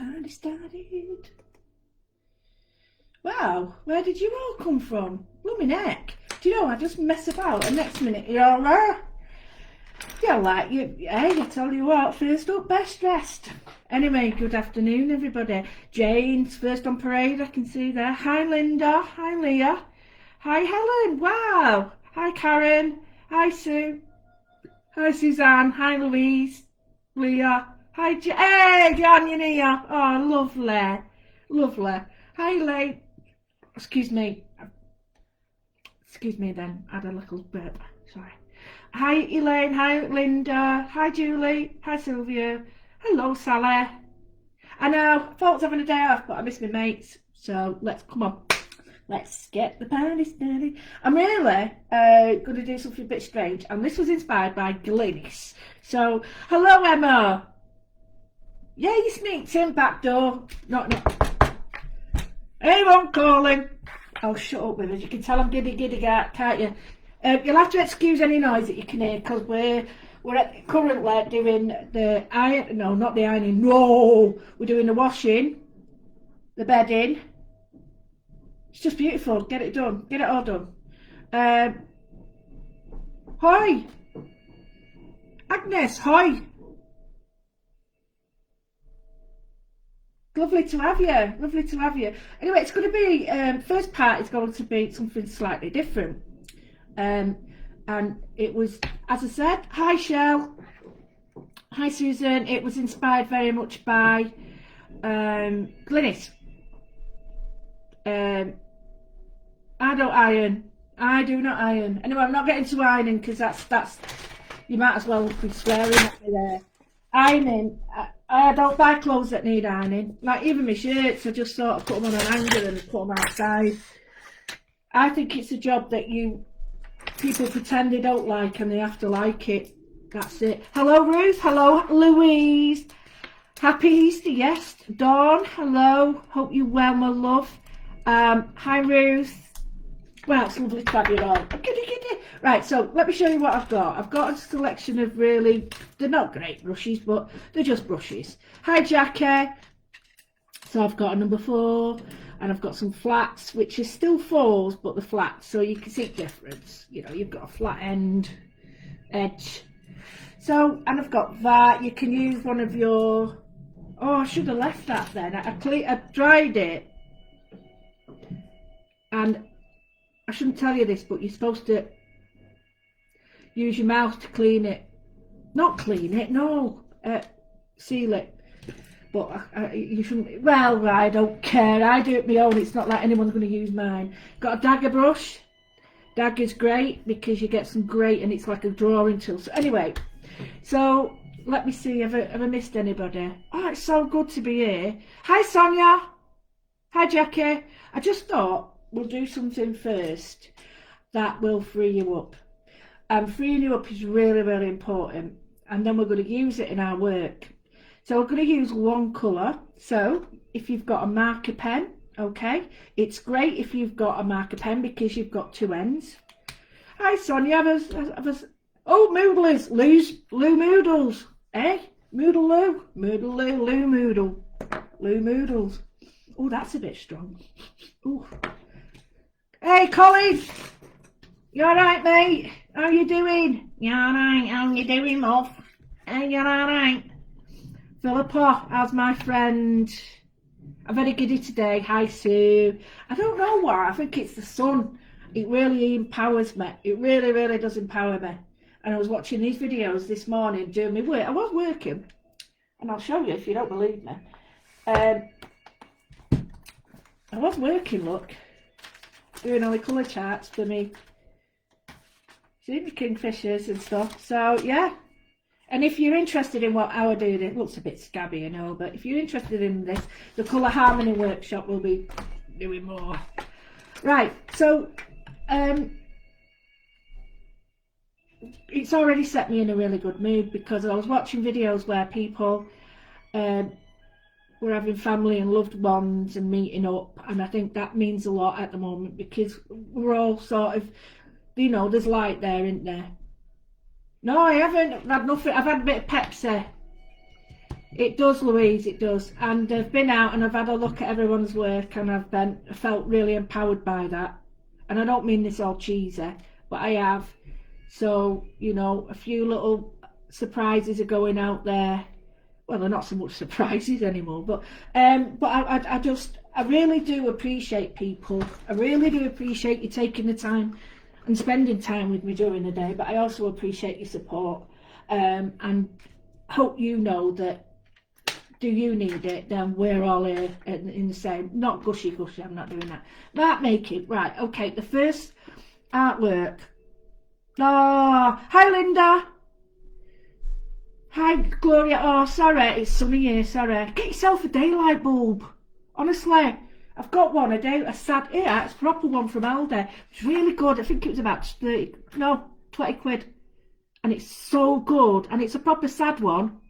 party started. Wow, where did you all come from? Blooming heck. Do you know, I just mess about and next minute you're all there. Yeah, like you, hey, I tell you what, first up, best dressed. Anyway, good afternoon, everybody. Jane's first on parade, I can see there. Hi, Linda. Hi, Leah. Hi, Helen. Wow. Hi, Karen. Hi, Sue. Hi, Suzanne. Hi, Louise. Leah. Hi, hey, Jan, you're here. Oh, lovely. Lovely. Hi, Elaine. Excuse me. Excuse me then. I had a little burp. Sorry. Hi, Elaine. Hi, Linda. Hi, Julie. Hi, Sylvia. Hello, Sally. I know, I thought I was having a day off, but I miss my mates. So come on. Let's get the party started. I'm really going to do something a bit strange, and this was inspired by Glynis. So, hello, Emma. Yeah, you sneaked in back door. Not. Anyone calling? Oh, shut up with us. You can tell I'm giddy, can't you? You'll have to excuse any noise that you can hear, because we're currently doing the iron. No, not the ironing. No, we're doing the washing, the bedding. It's just beautiful. Get it done. Get it all done. Hi, Agnes. Hi. Lovely to have you. Lovely to have you. Anyway, it's going to be first part is going to be something slightly different. And it was, as I said, hi Shell, hi Susan. It was inspired very much by Glynis. I don't iron. I do not iron. Anyway, I'm not getting to ironing because that's you might as well be swearing at me there. Ironing. I don't buy clothes that need ironing. Like even my shirts, I just sort of put them on an hanger and put them outside. I think it's a job that people pretend they don't like and they have to like it. That's it. Hello Ruth. Hello Louise. Happy Easter. Yes. Dawn. Hello. Hope you're well, my love. Hi Ruth. Well, it's lovely to have you all. Giddy. Right, so let me show you what I've got. I've got a selection of really, they're not great brushes, but they're just brushes. Hi Jackie. So I've got a number 4, and I've got some flats, which are still 4s, but the flats, so you can see the difference. You know, you've got a flat edge. So, and I've got that. You can use one of your, oh, I should have left that then. I dried it, and I shouldn't tell you this, but you're supposed to use your mouth to clean it. Not clean it, no. Seal it. But you shouldn't. Well, I don't care. I do it my own. It's not like anyone's going to use mine. Got a dagger brush. Dagger's great because you get some great, and it's like a drawing tool. So anyway, so let me see. Have I missed anybody? Oh, it's so good to be here. Hi, Sonia. Hi, Jackie. I just thought we'll do something first that will free you up. Freeing you up is really, really important. And then we're going to use it in our work. So we're going to use one colour. So if you've got a marker pen, okay, it's great if you've got a marker pen because you've got 2 ends. Hi, Sonia. Oh, Moodlers. Lou Moodles. Eh? Moodle Lou. Moodle Lou. Lou Moodle. Lou Moodles. Oh, that's a bit strong. Ooh. Hey, Colin. You alright, mate? How you doing? You alright? How you doing, love? Hey, you alright? Philippa, how's my friend? I'm very giddy today. Hi, Sue. I don't know why. I think it's the sun. It really empowers me. It really, really does empower me. And I was watching these videos this morning doing my work. I was working. And I'll show you if you don't believe me. I was working, look. Doing all the colour charts for me. See the kingfishers and stuff. So yeah, and if you're interested in how I do it looks a bit scabby, you know, but if you're interested in this, the Colour Harmony workshop will be doing more. Right, so it's already set me in a really good mood because I was watching videos where people we're having family and loved ones and meeting up, and I think that means a lot at the moment because we're all sort of, you know, there's light there, isn't there? No, I haven't had nothing. I've had a bit of Pepsi. It does, Louise, it does. And I've been out and I've had a look at everyone's work, and I've felt really empowered by that. And I don't mean this all cheesy, but I have. So, you know, a few little surprises are going out there. Well, they're not so much surprises anymore, but I really do appreciate people. I really do appreciate you taking the time and spending time with me during the day, but I also appreciate your support, and hope you know that do you need it, then we're all here in the same, not gushy, I'm not doing that. Mark making, right, okay, the first artwork. Oh, hi Linda. Hi Gloria. Oh, sorry, it's sunny here, sorry. Get yourself a daylight bulb. Honestly, I've got one, a sad, yeah, it's a proper one from Aldi. It's really good. I think it was about 20 quid. And it's so good, and it's a proper sad one.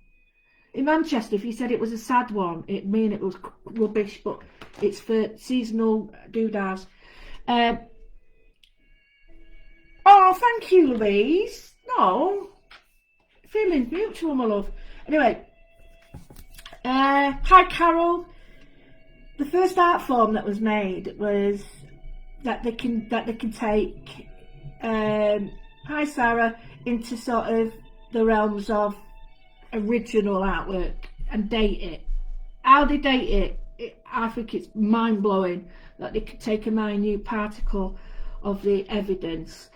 In Manchester, if you said it was a sad one, it'd mean it was rubbish, but it's for seasonal doodads. Oh, thank you, Louise. No, feelings mutual, my love. Anyway, hi, Carol. The first art form that was made was that they can take. Hi, Sarah, into sort of the realms of original artwork and date it. How they date it, I think it's mind blowing that they could take a minute particle of the evidence,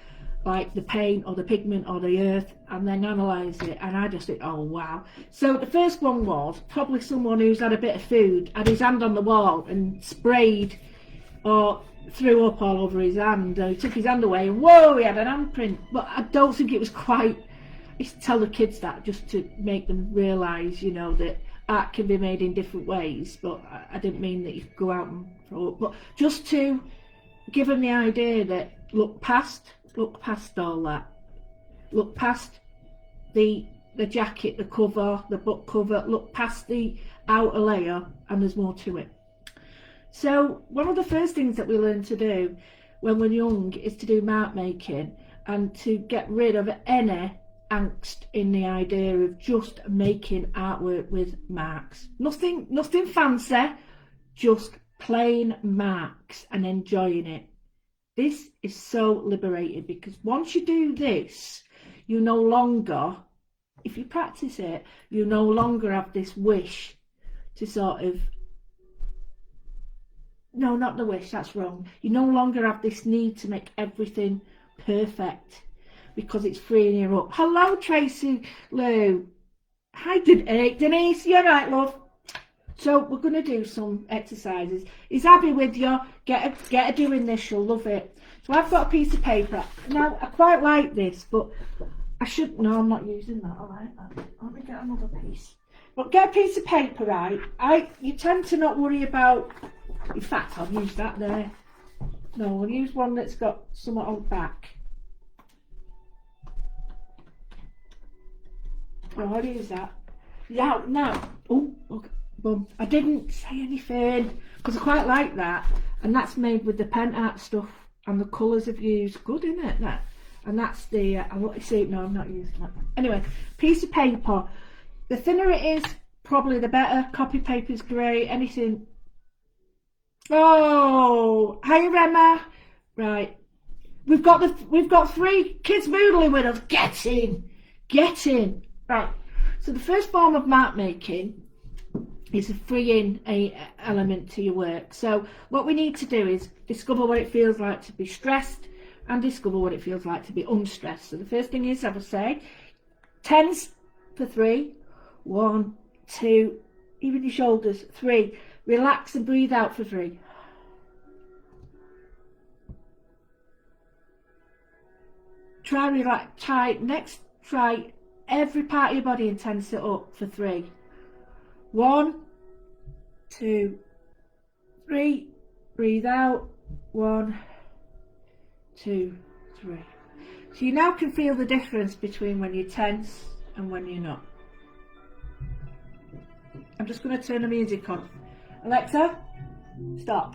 like the paint or the pigment or the earth, and then analyse it, and I just think, oh wow. So the first one was probably someone who's had a bit of food, had his hand on the wall and sprayed or threw up all over his hand, and he took his hand away and whoa, he had an handprint. But I don't think it was quite, I used to tell the kids that just to make them realise, you know, that art can be made in different ways, but I didn't mean that you could go out and throw up, but just to give them the idea that look past all that, look past the jacket, the cover, the book cover, look past the outer layer, and there's more to it. So one of the first things that we learn to do when we're young is to do mark making, and to get rid of any angst in the idea of just making artwork with marks. Nothing fancy, just plain marks, and enjoying it. This is so liberating, because once you do this, you no longer, if you practice it, you no longer have this wish to sort of, no, not the wish, that's wrong. You no longer have this need to make everything perfect, because it's freeing you up. Hello, Tracy Lou. Hi, Denise. You're right, love. So we're going to do some exercises. Is Abby with you? Get her doing this. She'll love it. So I've got a piece of paper. Now, I quite like this, but I should... No, I'm not using that. All right. Let me get another piece. But get a piece of paper, right? You tend to not worry about... In fact, I'll use that there. No, I'll use one that's got something on the back. Oh, I'll use that. Yeah, now. Oh, okay. Boom. I didn't say anything, because I quite like that. And that's made with the pen art stuff, and the colours I've used. Good, isn't it? That. And that's the... I want to see it. No, I'm not using that. Anyway, piece of paper. The thinner it is, probably the better. Copy paper's great. Anything... Oh, hi Rema. Right, we've got 3 kids moodling with us. Get in. Right. So the first form of mark making is a freeing element to your work. So what we need to do is discover what it feels like to be stressed, and discover what it feels like to be unstressed. So the first thing is, I will say, tense for 3. 1, 2, even your shoulders. 3. Relax and breathe out for 3. Try relax. Try every part of your body and tense it up for 3. 1, 2, 3. Breathe out. 1, 2, 3. So you now can feel the difference between when you're tense and when you're not. I'm just going to turn the music on. Alexa, stop.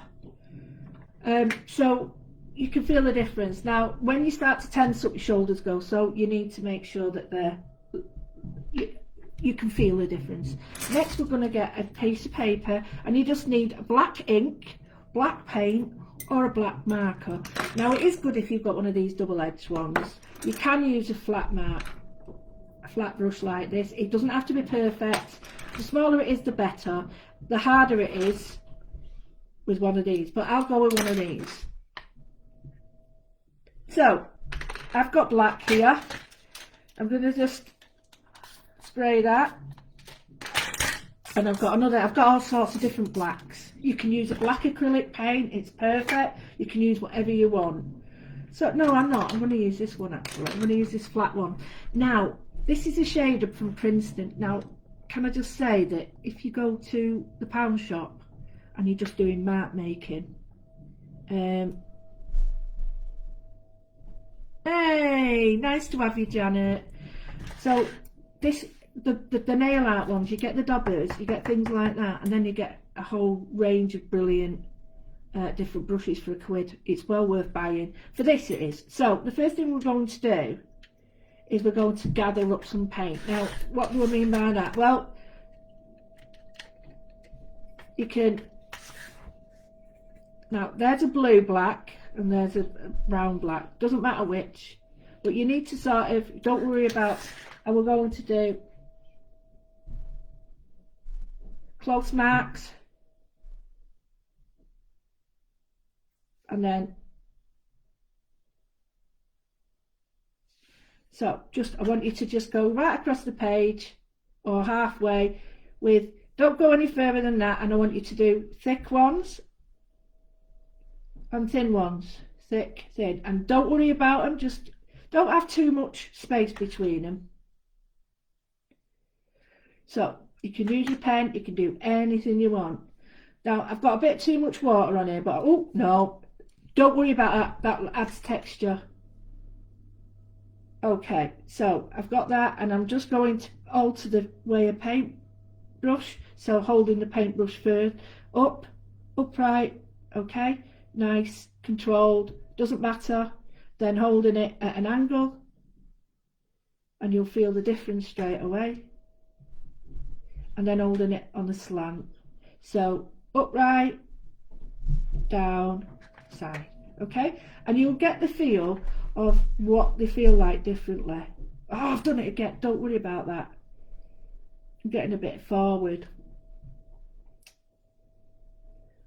So you can feel the difference. Now, when you start to tense up, your shoulders go, so you need to make sure that you can feel the difference. Next we're going to get a piece of paper, and you just need black ink, black paint, or a black marker. Now it is good if you've got one of these double-edged ones. You can use a flat brush like this. It doesn't have to be perfect. The smaller it is, the better. The harder it is with one of these, but I'll go with one of these. So I've got black here. I'm going to just spray that, and I've got all sorts of different blacks. You can use a black acrylic paint, it's perfect. You can use whatever you want. So no, I'm going to use this one actually. I'm going to use this flat one. Now this is a shade up from Princeton. Now can I just say that if you go to the pound shop and you're just doing mark making, hey, nice to have you, Janet. So this, the nail art ones, you get the daubers, you get things like that, and then you get a whole range of brilliant different brushes for £1. It's well worth buying. For this it is. So the first thing we're going to do is we're going to gather up some paint. Now what do I mean by that? Well, you can, now there's a blue black and there's a brown black, doesn't matter which, but you need to sort of, don't worry about, and we're going to do close marks, and then so just, I want you to just go right across the page or halfway with, don't go any further than that, and I want you to do thick ones and thin ones, thick, thin, and don't worry about them, just don't have too much space between them. So you can use your pen, you can do anything you want. Now I've got a bit too much water on here, but oh no, don't worry about that, that adds texture. Okay, so I've got that, and I'm just going to alter the way a paintbrush, so holding the paintbrush first, up, upright, okay, nice, controlled, doesn't matter, then holding it at an angle, and you'll feel the difference straight away, and then holding it on the slant, so upright, down, side, okay, and you'll get the feel of what they feel like differently. Oh, I've done it again, don't worry about that, I'm getting a bit forward.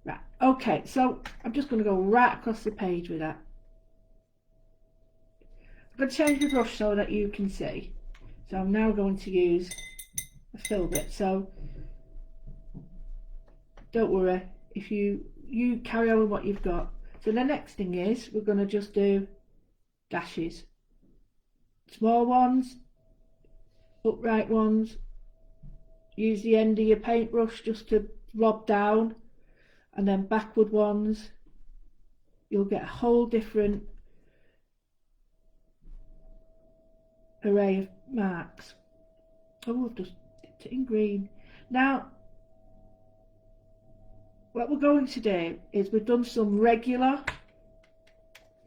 Right, okay, so I'm just going to go right across the page with that. I'm going to change the brush so that you can see. So I'm now going to use a fill bit, so don't worry if you carry on with what you've got. So the next thing is we're going to just do dashes, small ones, upright ones, use the end of your paintbrush just to rub down, and then backward ones. You'll get a whole different array of marks. Oh, I've just dipped it in green. Now what we're going to do is we've done some regular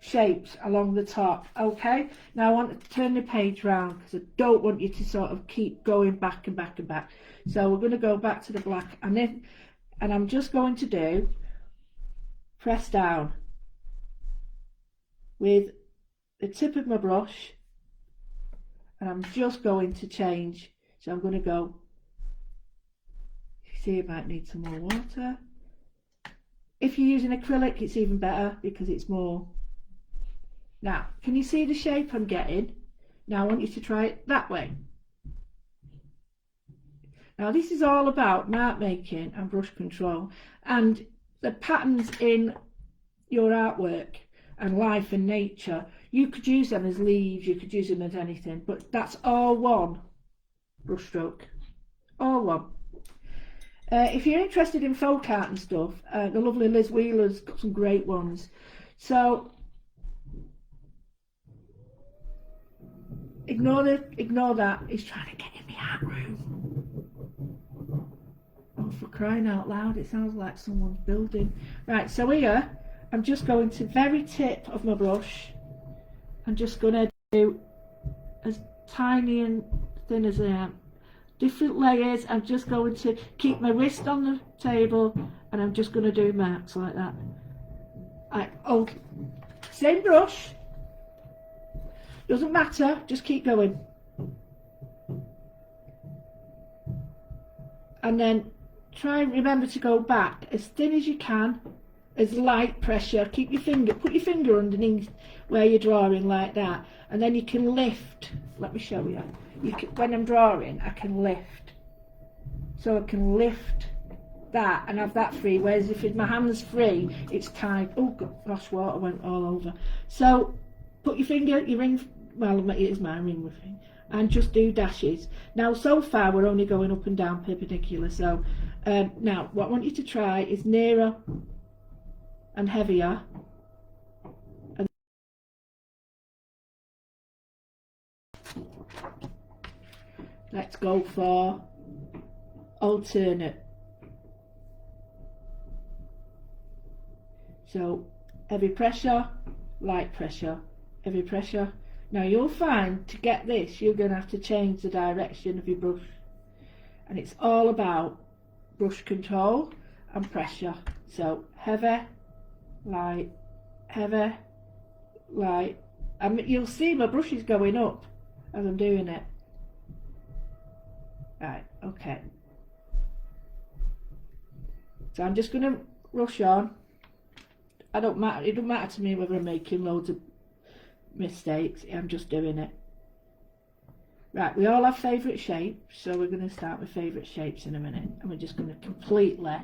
shapes along the top, okay. Now I want to turn the page round because I don't want you to sort of keep going back and back and back, so we're going to go back to the black, and then I'm just going to do press down with the tip of my brush, and I'm just going to change, so I'm going to go, you see it might need some more water. If you're using acrylic it's even better because it's more. Now can you see the shape I'm getting? Now I want you to try it that way. Now this is all about mark making and brush control, and the patterns in your artwork and life and nature, you could use them as leaves, you could use them as anything, but that's all one brush stroke, all one. If you're interested in folk art and stuff, the lovely Liz Wheeler's got some great ones. So ignore that. He's trying to get in the art room. Oh, for crying out loud, it sounds like someone's building. Right, so here I'm just going to very tip of my brush. I'm just going to do as tiny and thin as I am. different layers. I'm just going to keep my wrist on the table and I'm just going to do marks like that. Oh, same brush, doesn't matter, just keep going. And then try and remember to go back as thin as you can, as light pressure. Keep your finger, put your finger underneath where you're drawing like that, and then you can lift. Let me show you. When I'm drawing, I can lift. So I can lift that and have that free, whereas if my hand's free, it's tight. Oh gosh, water went all over. So put your finger, your ring, well it is my ring with me, and just do dashes. Now so far we're only going up and down perpendicular, so now what I want you to try is nearer and heavier. And let's go for alternate. So heavy pressure, light pressure, heavy pressure. Now you'll find to get this you're going to have to change the direction of your brush, and it's all about brush control and pressure. So heavy, light, heavy, light. You'll see my brush is going up as I'm doing it. Right, okay. So I'm just going to rush on. It don't matter to me whether I'm making loads of mistakes, I'm just doing it. Right, we all have favourite shapes, so we're going to start with favourite shapes in a minute, and we're just going to completely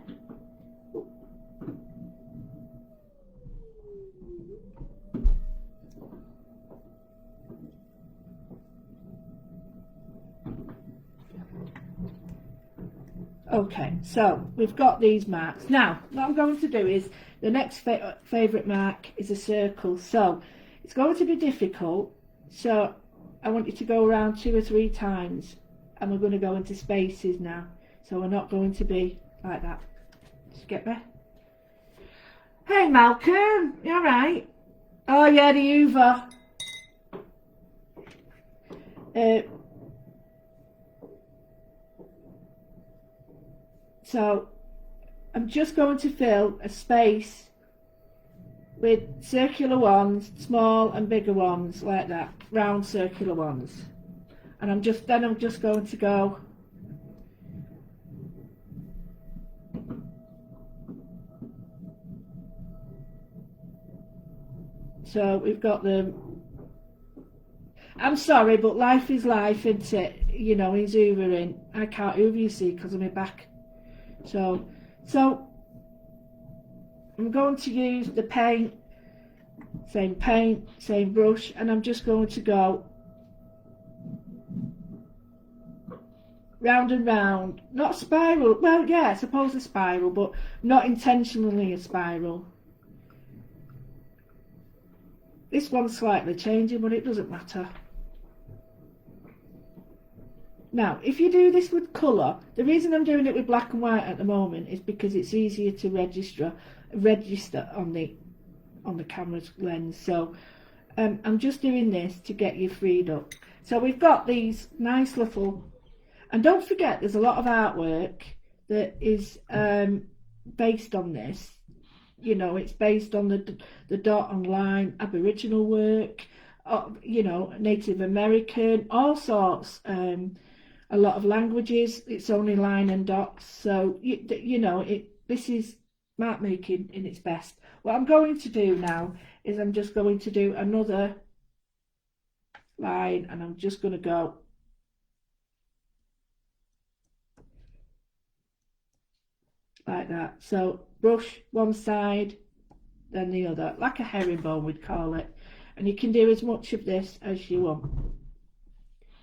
okay, so we've got these marks. Now what I'm going to do is the next favourite mark is a circle, so it's going to be difficult, so I want you to go around 2 or 3 times, and we're going to go into spaces now, so we're not going to be like that. Just get me? Hey Malcolm, you alright? Oh yeah, the Hoover. So I'm just going to fill a space with circular ones, small and bigger ones like that, round circular ones, and I'm just going to go so we've got the, I'm sorry but life is life, isn't it? You know, he's hoovering. I can't hoover, you see, because of my back. So I'm going to use the paint, same brush, and I'm just going to go round and round, not spiral, well yeah, I suppose a spiral, but not intentionally a spiral. This one's slightly changing, but it doesn't matter. Now, if you do this with colour, the reason I'm doing it with black and white at the moment is because it's easier to register on the camera's lens. So I'm just doing this to get you freed up. So we've got these nice little, and don't forget there's a lot of artwork that is based on this. You know, it's based on the dot and line Aboriginal work, you know, Native American, all sorts. A lot of languages, it's only line and dots, so you know, this is mark making in its best. What I'm going to do now is I'm just going to do another line, and I'm just going to go like that. So brush one side then the other, like a herringbone we'd call it, and you can do as much of this as you want.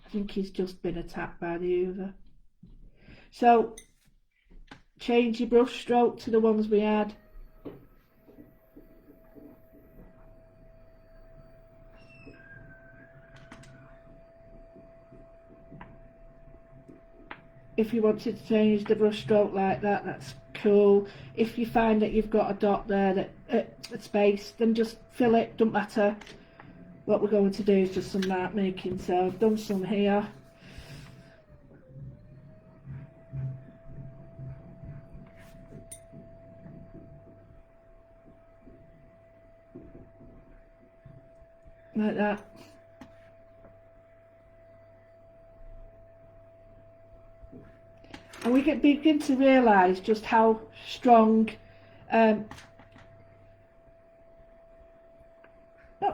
I think he's just been attacked by the Hoover. So change your brush stroke to the ones we had. If you wanted to change the brush stroke like that, that's cool. If you find that you've got a dot there, that a space, then just fill it, don't matter. What we're going to do is just some mark making, so I've done some here. like that. And we can begin to realise just how strong, not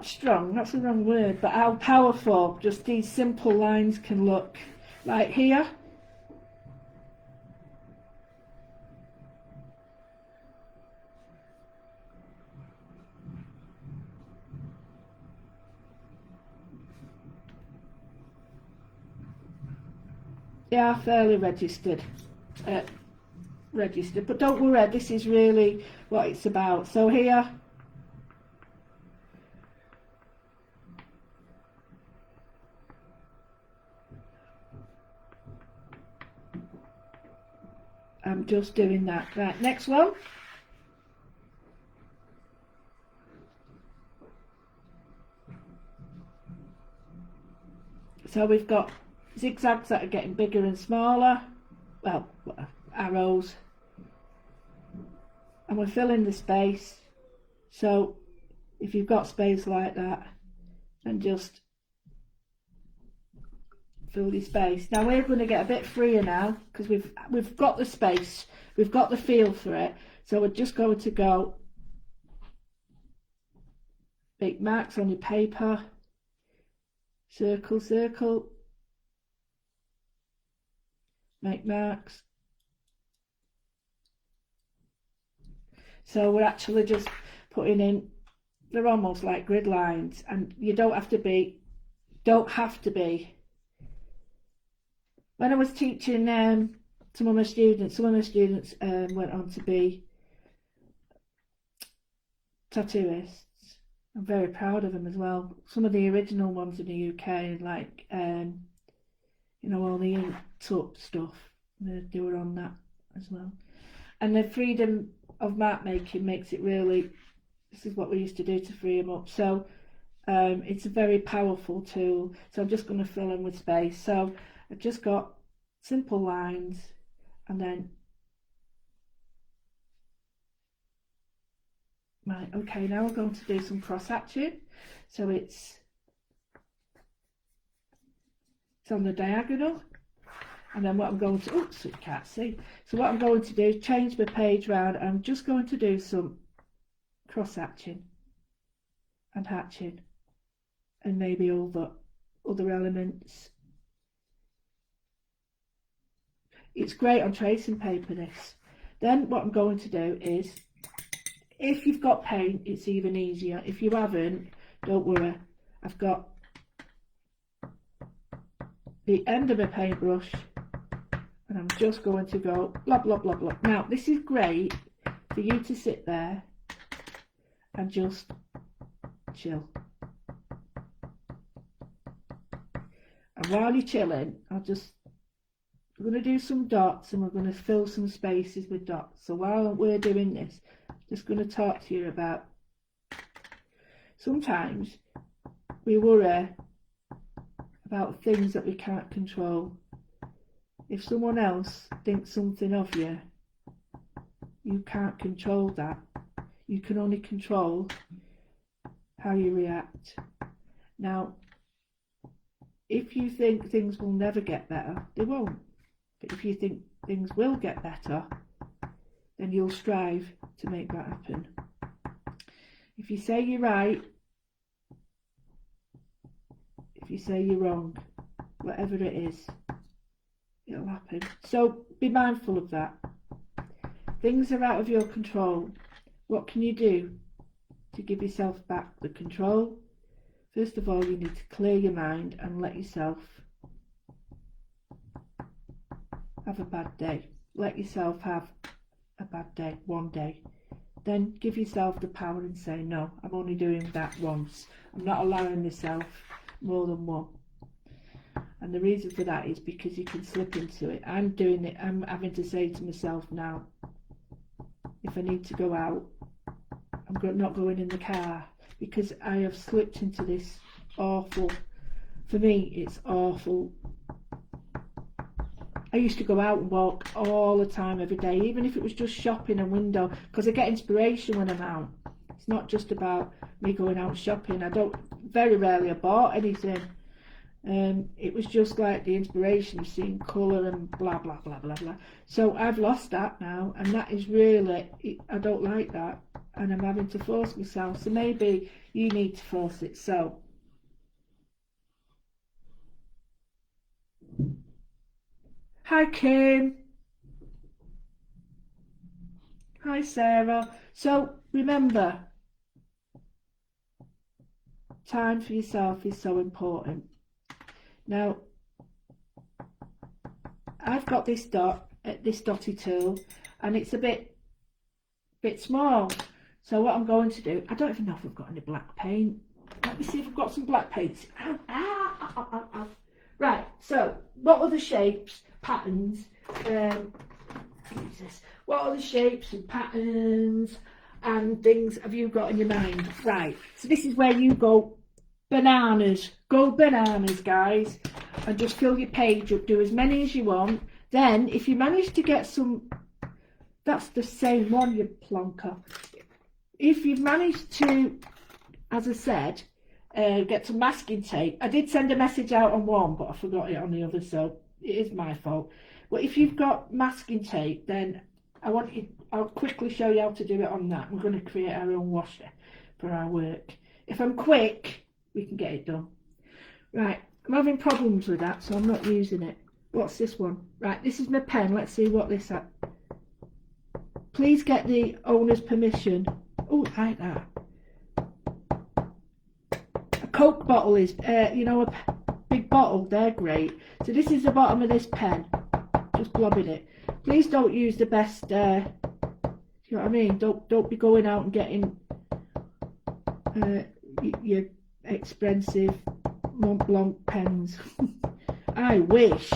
strong, that's the wrong word, but how powerful just these simple lines can look. Like here. They are fairly registered, but don't worry, this is really what it's about. So here, I'm just doing that. Right, next one. So we've got zigzags that are getting bigger and smaller, well, arrows, and we're filling the space. So if you've got space like that, then just fill the space. Now we're going to get a bit freer now because we've got the space, we've got the feel for it. So we're just going to go make marks on your paper, circle, circle, make marks. So we're actually just putting in, they're almost like grid lines, and you don't have to be. When I was teaching some of my students went on to be tattooists. I'm very proud of them as well. Some of the original ones in the UK, like you know, all the inked up stuff, they were on that as well. And the freedom of mark making makes it really, this is what we used to do to free them up. So it's a very powerful tool. So I'm just going to fill in with space. So I've just got simple lines, and then right, okay, now we're going to do some cross hatching. So it's on the diagonal, and then what I'm going to, oops, you can't see. So what I'm going to do is change my page round. I'm just going to do some cross hatching and hatching, and maybe other elements. It's great on tracing paper, this. Then what I'm going to do is, if you've got paint, it's even easier. If you haven't, don't worry. I've got the end of a paintbrush, and I'm just going to go blah, blah, blah, blah. Now, this is great for you to sit there and just chill. And while you're chilling, we're going to do some dots, and we're going to fill some spaces with dots. So while we're doing this, I'm just going to talk to you about, sometimes we worry about things that we can't control. If someone else thinks something of you, you can't control that. You can only control how you react. Now, if you think things will never get better, they won't. But if you think things will get better, then you'll strive to make that happen. If you say you're right, if you say you're wrong, whatever it is, it'll happen. So be mindful of that. Things are out of your control. What can you do to give yourself back the control? First of all, you need to clear your mind and let yourself have a bad day. Let yourself have a bad day, one day. Then give yourself the power and say, no, I'm only doing that once. I'm not allowing myself more than one. And the reason for that is because you can slip into it. I'm doing it. I'm having to say to myself now, if I need to go out, I'm not going in the car, because I have slipped into this awful, for me it's awful. I used to go out and walk all the time, every day, even if it was just shopping and window, because I get inspiration when I'm out. It's It's not just about me going out shopping. Very rarely I bought anything. It was just like the inspiration of seeing colour and blah blah blah blah blah. So I've lost that now, and that is really, I don't like that, and I'm having to force myself. So maybe you need to force it. So hi Kim, hi Sarah. So remember, time for yourself is so important. Now I've got this dotty tool, and it's a bit small. So what I'm going to do, I don't even know if I've got any black paint. Let me see if I've got some black paint. Right, so what are the shapes, patterns, what are the shapes and patterns and things have you got in your mind? Right, so this is where you go bananas. Go bananas, guys, and just fill your page up. Do as many as you want. Then, if you manage to get some, that's the same one, you plonker. If you've managed to, as I said, get some masking tape. I did send a message out on one, but I forgot it on the other, so it is my fault. But if you've got masking tape, then I'll quickly show you how to do it on that. We're going to create our own washer for our work. If I'm quick, we can get it done. Right, I'm having problems with that, so I'm not using it. What's this one? Right, this is my pen. Let's see what this is. Please get the owner's permission. Oh, like that. A Coke bottle is, you know, a big bottle. They're great. So this is the bottom of this pen. Just blobbing it. Please don't use the best. You know what I mean? Don't be going out and getting your expensive Mont Blanc pens. I wish.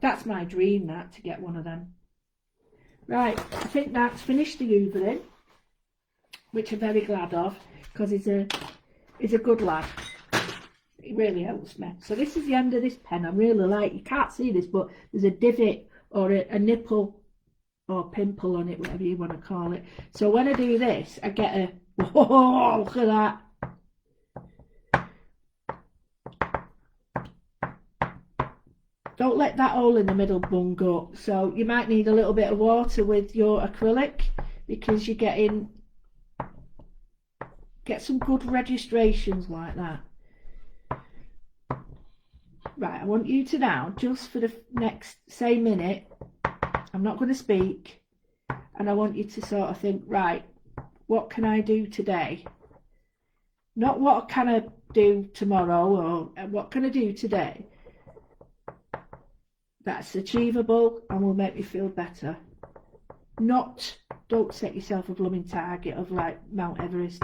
That's my dream, that, to get one of them. Right, I think that's finished the hoovering, which I'm very glad of, because he's a good lad. It really helps me. So this is the end of this pen. I really like, you can't see this, but there's a divot or a nipple or pimple on it, whatever you want to call it. So when I do this, I get a, whoa, look at that. Don't let that hole in the middle bung up. So you might need a little bit of water with your acrylic, because you're get some good registrations like that. Right, I want you to now, just for the next, say, minute, I'm not going to speak, and I want you to sort of think, right, what can I do today? Not what can I do tomorrow, or what can I do today that's achievable and will make me feel better. Not, don't set yourself a blooming target of like Mount Everest.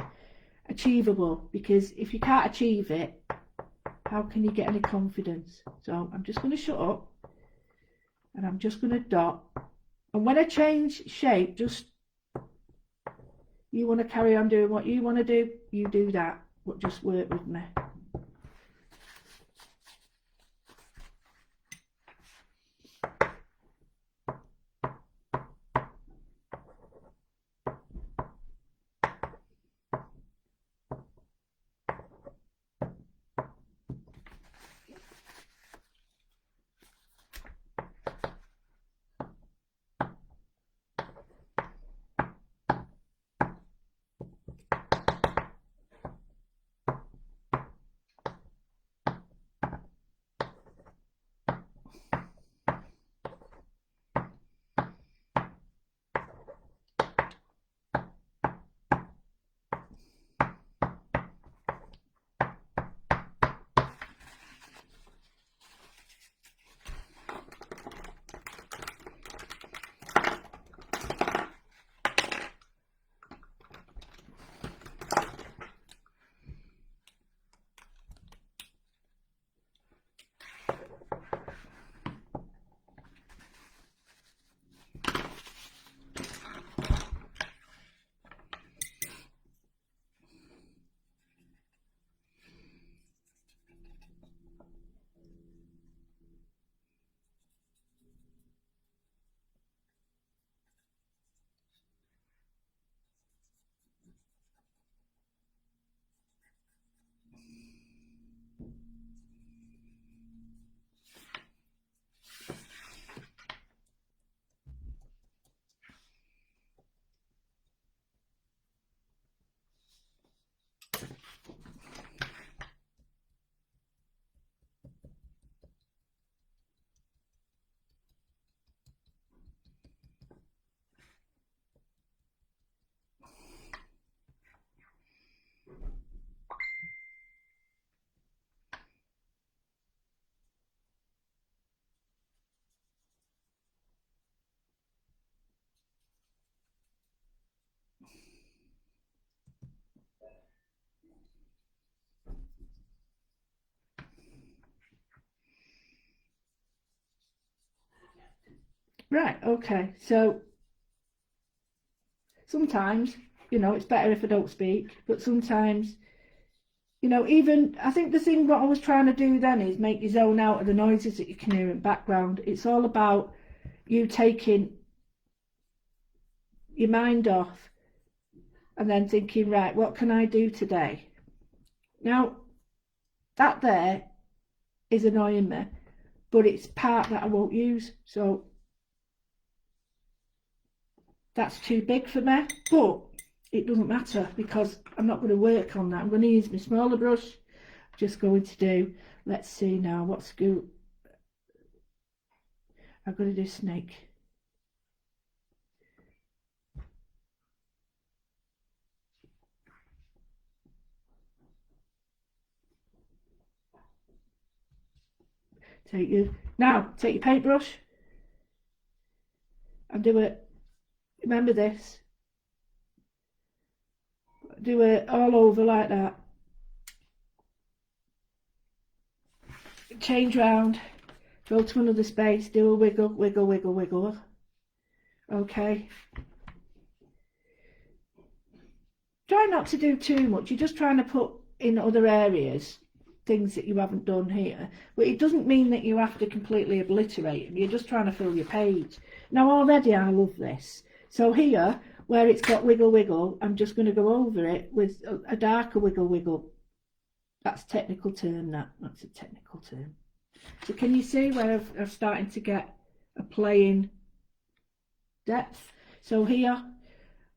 Achievable, because if you can't achieve it, how can you get any confidence? So I'm just going to shut up, and I'm just going to dot, and when I change shape, just, you want to carry on doing what you want to do, you do that, but just work with me. Right, okay. So sometimes, you know, it's better if I don't speak, but sometimes, you know, even I think the thing what I was trying to do then is make you zone out of the noises that you can hear in background. It's all about you taking your mind off and then thinking, right, what can I do today? Now, that there is annoying me, but it's part that I won't use. So that's too big for me, but it doesn't matter because I'm not going to work on that. I'm going to use my smaller brush. I'm just going to do, let's see now, what's good. I'm going to do snake. Take your paintbrush and do it. Remember this. Do it all over like that. Change round. Go to another space. Do a wiggle, wiggle, wiggle, wiggle. Okay. Try not to do too much. You're just trying to put in other areas things that you haven't done here, but it doesn't mean that you have to completely obliterate them. You're just trying to fill your page. Now already I love this. So here where it's got wiggle wiggle, I'm just going to go over it with a darker wiggle wiggle. That's a technical term. That's a technical term. So can you see where I'm starting to get a playing depth? So here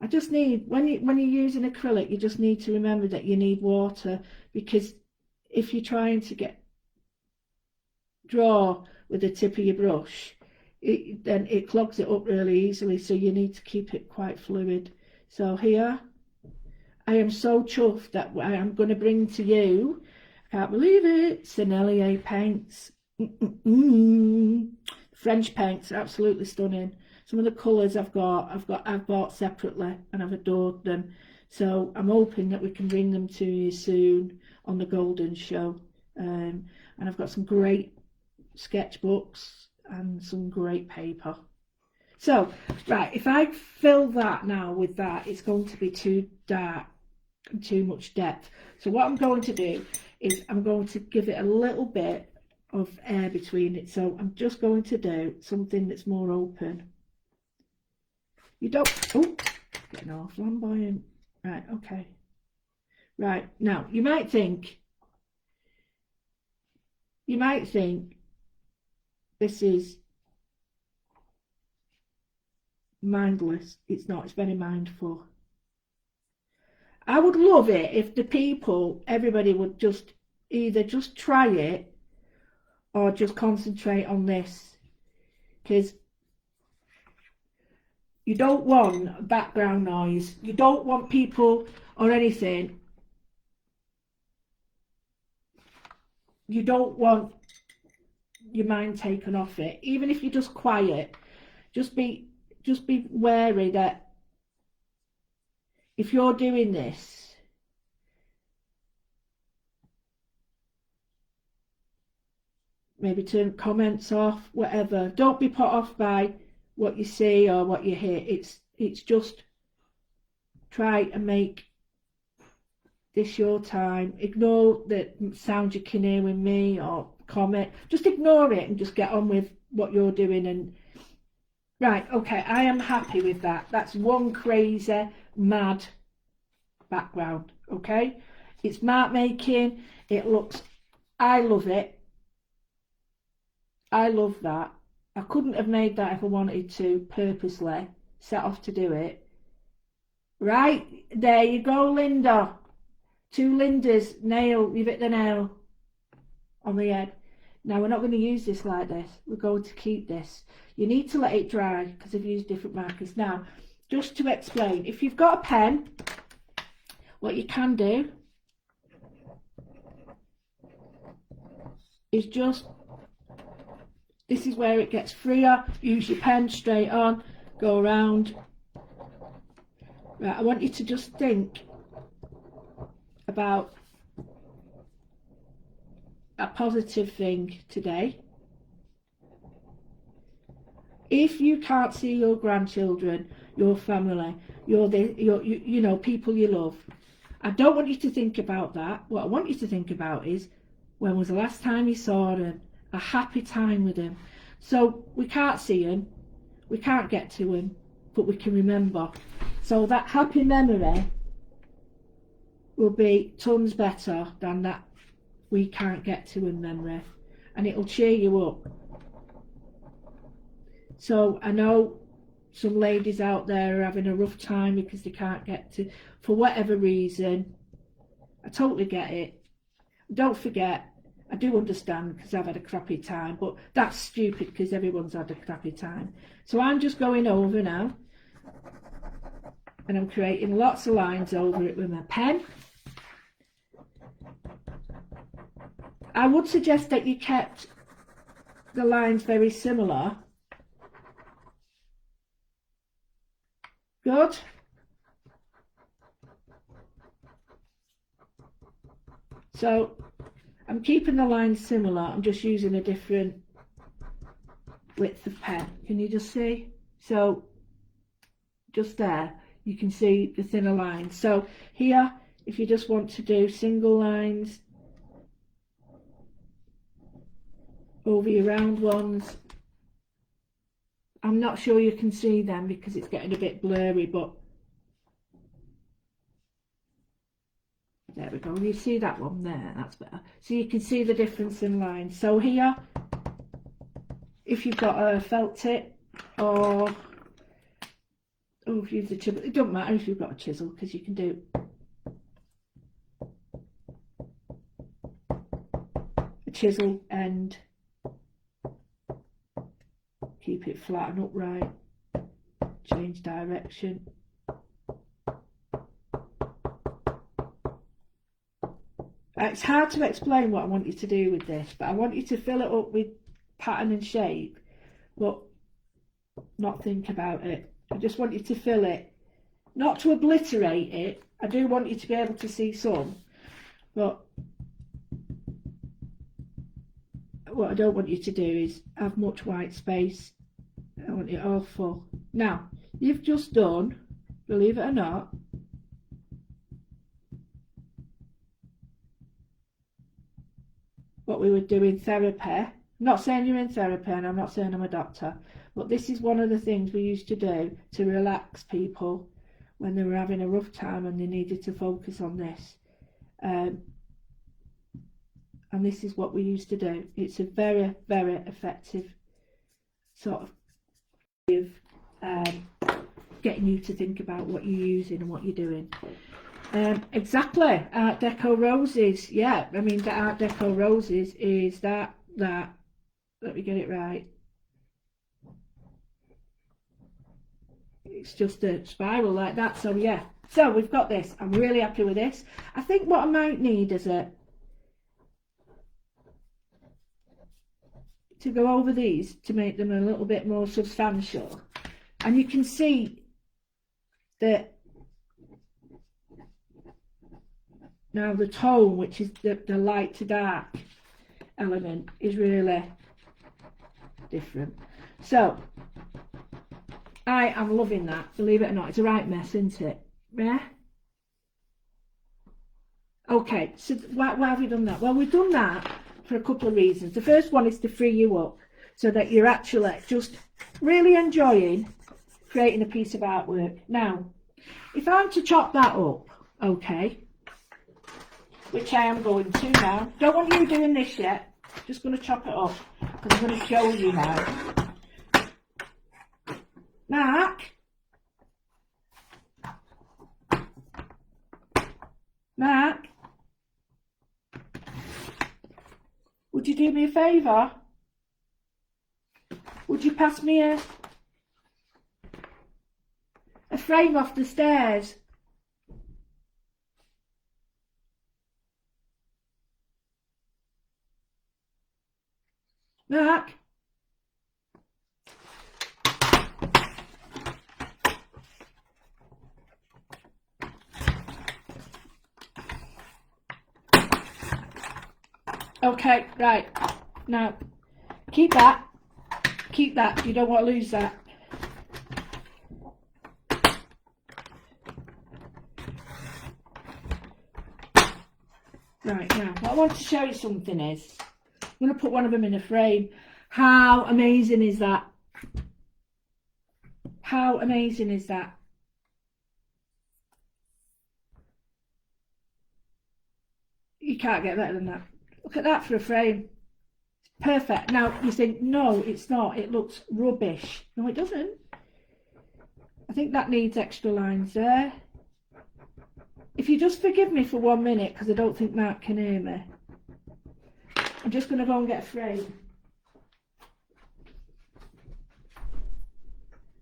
I just need, when you're using acrylic, you just need to remember that you need water, because if you're trying to draw with the tip of your brush, then it clogs it up really easily, so you need to keep it quite fluid. So here, I am so chuffed that I am going to bring to you, I can't believe it, Sennelier paints. French paints are absolutely stunning. Some of the colours I've bought separately and I've adored them. So I'm hoping that we can bring them to you soon on the Golden Show. And I've got some great sketchbooks and some great paper. So, right, if I fill that now with that, it's going to be too dark and too much depth. So what I'm going to do is I'm going to give it a little bit of air between it. So I'm just going to do something that's more open. You don't, oh, getting all flamboyant. Right, okay. Right, now you might think this is mindless. It's not, it's very mindful. I would love it if everybody would just either just try it or just concentrate on this, because you don't want background noise. You don't want people or anything. You don't want your mind taken off it. Even if you're just quiet, just be wary that if you're doing this, maybe turn comments off, whatever. Don't be put off by what you see or what you hear. It's just try and make this your time. Ignore the sound you can hear with me or comment. Just ignore it and just get on with what you're doing. And right, okay, I am happy with that. That's one crazy, mad background. Okay, it's mark making. It looks, I love it. I love that. I couldn't have made that if I wanted to purposely set off to do it. Right, there you go, Linda. Two Lindas, nail, you've hit the nail on the head. Now we're not going to use this like this. We're going to keep this. You need to let it dry because I've used different markers. Now, just to explain, if you've got a pen, what you can do is just, this is where it gets freer. Use your pen straight on, go around. Right, I want you to just think about a positive thing today. if you can't see your grandchildren, your family, you know, people you love, I don't want you to think about that. What I want you to think about is, when was the last time you saw them? A happy time with them. So we can't see them, we can't get to them, but we can remember. So that happy memory will be tons better than that we can't get to them memory, and it'll cheer you up. So I know some ladies out there are having a rough time because they can't get to, for whatever reason. I totally get it. Don't forget, I do understand because I've had a crappy time, but that's stupid because everyone's had a crappy time. So I'm just going over now, and I'm creating lots of lines over it with my pen. I would suggest that you kept the lines very similar. Good. So I'm keeping the lines similar, I'm just using a different width of pen. Can you just see? So just there, you can see the thinner lines. So here, if you just want to do single lines over your round ones, I'm not sure you can see them because it's getting a bit blurry, but there we go. You see that one there? That's better. So you can see the difference in lines. So here, if you've got a felt tip, or if you've used a chisel, it doesn't matter if you've got a chisel because you can do a chisel and keep it flat and upright, change direction. It's hard to explain what I want you to do with this, but I want you to fill it up with pattern and shape, but not think about it. I just want you to fill it, not to obliterate it. I do want you to be able to see some, but what I don't want you to do is have much white space. I want it all full. Now, you've just done, believe it or not, what we would do in therapy. I'm not saying you're in therapy, and I'm not saying I'm a doctor, but this is one of the things we used to do to relax people when they were having a rough time and they needed to focus on this. And this is what we used to do. It's a very, very effective sort of way of getting you to think about what you're using and what you're doing. Exactly, Art Deco roses. Yeah, I mean the Art Deco roses is that, let me get it right. It's just a spiral like that. So yeah, so we've got this. I'm really happy with this. I think what I might need is to go over these to make them a little bit more substantial, and you can see that now the tone, which is the light to dark element, is really different. So I am loving that, believe it or not. It's a right mess, isn't it? Yeah. Okay, so why have we done that? Well, we've done that for a couple of reasons. The first one is to free you up so that you're actually just really enjoying creating a piece of artwork. Now, if I'm to chop that up, okay, which I am going to now. Don't want you doing this yet. Just going to chop it up because I'm going to show you now. Mark, would you do me a favour? Would you pass me a frame off the stairs? Mark? Okay, right. Now, keep keep that. You don't want to lose that. Right, now, what I want to show you something is, I'm going to put one of them in a frame. How amazing is that? How amazing is that? You can't get better than that. Look at that for a frame. It's perfect. Now, you think, no, it's not. It looks rubbish. No, it doesn't. I think that needs extra lines there. If you just forgive me for 1 minute, because I don't think Mark can hear me. I'm just going to go and get a frame.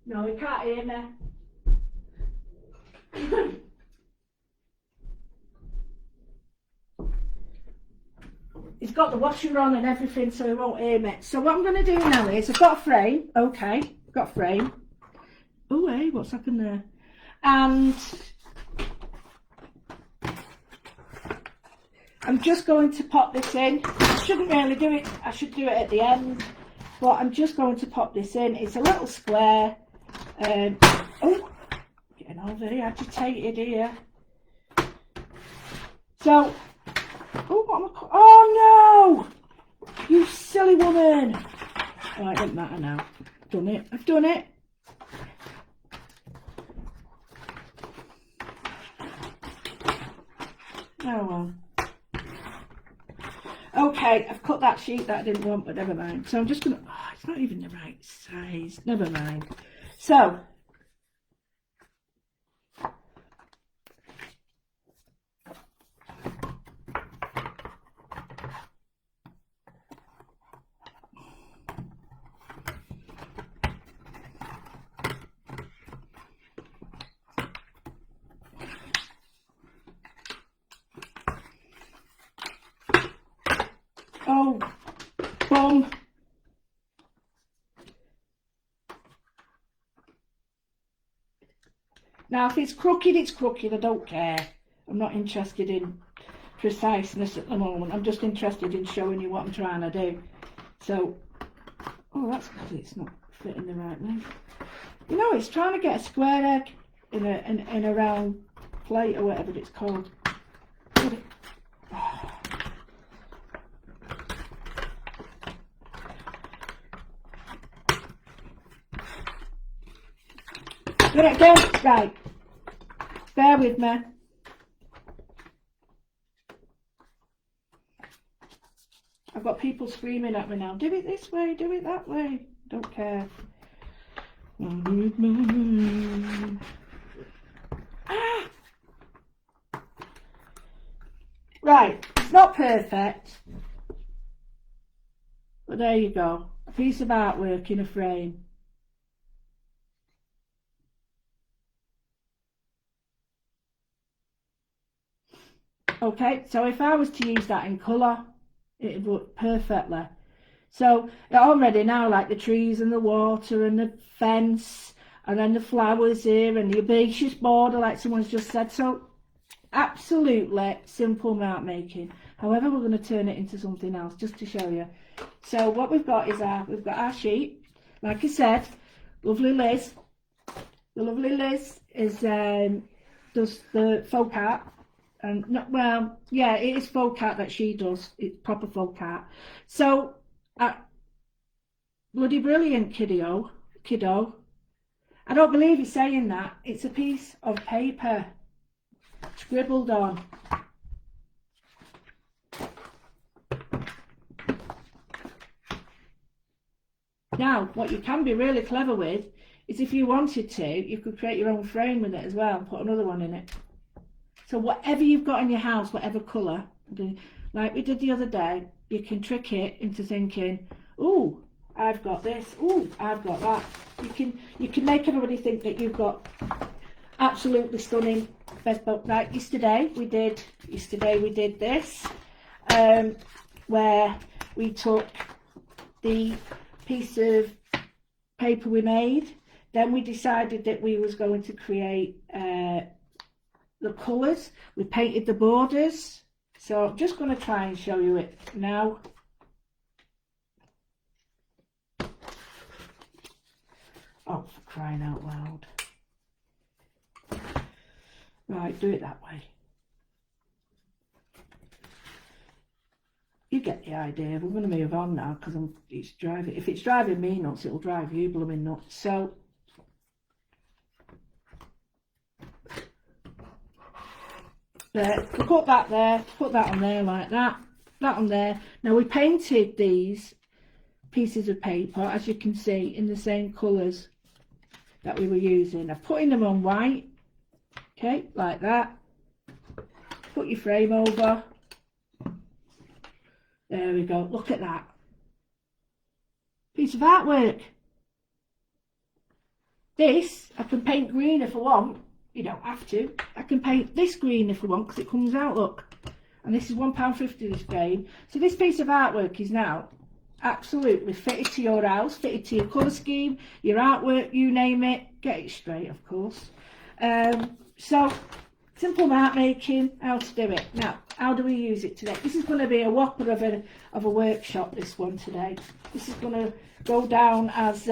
No, he can't hear me. He's got the washer on and everything, so he won't hear me. So what I'm going to do now is, I've got a frame. Okay, I've got a frame. Oh, hey, what's happened there? And I'm just going to pop this in. I shouldn't really do it. I should do it at the end. But I'm just going to pop this in. It's a little square. Oh, getting all very agitated here. So, oh, what am I? Oh no! You silly woman! Oh, it doesn't matter now. I've done it. I've done it. Oh well. Okay, I've cut that sheet that I didn't want, but never mind. So I'm just gonna. Oh, it's not even the right size. Never mind. So. Oh, bum. Now, if it's crooked, it's crooked. I don't care. I'm not interested in preciseness at the moment. I'm just interested in showing you what I'm trying to do. So, oh, that's because it's not fitting the right way. You know, it's trying to get a square egg in a round plate or whatever it's called. Get it again? Right. Bear with me. I've got people screaming at me now. Do it this way, do it that way. Don't care. Ah! Right, it's not perfect. But there you go. A piece of artwork in a frame. Okay, so if I was to use that in colour, it would work perfectly. So already now, like the trees and the water and the fence and then the flowers here and the herbaceous border, like someone's just said. So absolutely simple mark making. However, we're going to turn it into something else just to show you. So what we've got is our sheet. Like I said, lovely Liz. The lovely Liz is does the folk art. And not, well, yeah, it is folk art that she does. It's proper folk art. So, bloody brilliant, kiddo. I don't believe you're saying that. It's a piece of paper scribbled on. Now, what you can be really clever with is if you wanted to, you could create your own frame with it as well and put another one in it. So whatever you've got in your house, whatever colour, like we did the other day, you can trick it into thinking, ooh, I've got this, ooh, I've got that. You can make everybody think that you've got absolutely stunning bespoke. Like yesterday we did this, where we took the piece of paper we made, then we decided that we was going to create the colours. We painted the borders. So I'm just going to try and show you it now. Oh, for crying out loud. Right, do it that way. You get the idea. We're going to move on now because it's driving. If it's driving me nuts, it'll drive you blooming nuts. So there, put that there, put that on there like that, that on there. Now we painted these pieces of paper, as you can see, in the same colours that we were using. I'm putting them on white, okay, like that. Put your frame over. There we go, look at that. Piece of artwork. This, I can paint green if I want. You don't have to. I can paint this green if I want because it comes out, look. And this is £1.50 this frame. So this piece of artwork is now absolutely fitted to your house, fitted to your colour scheme, your artwork, you name it. Get it straight, of course. So, simple mark making, how to do it. Now, how do we use it today? This is going to be a whopper of a workshop, this one today. This is going to go down as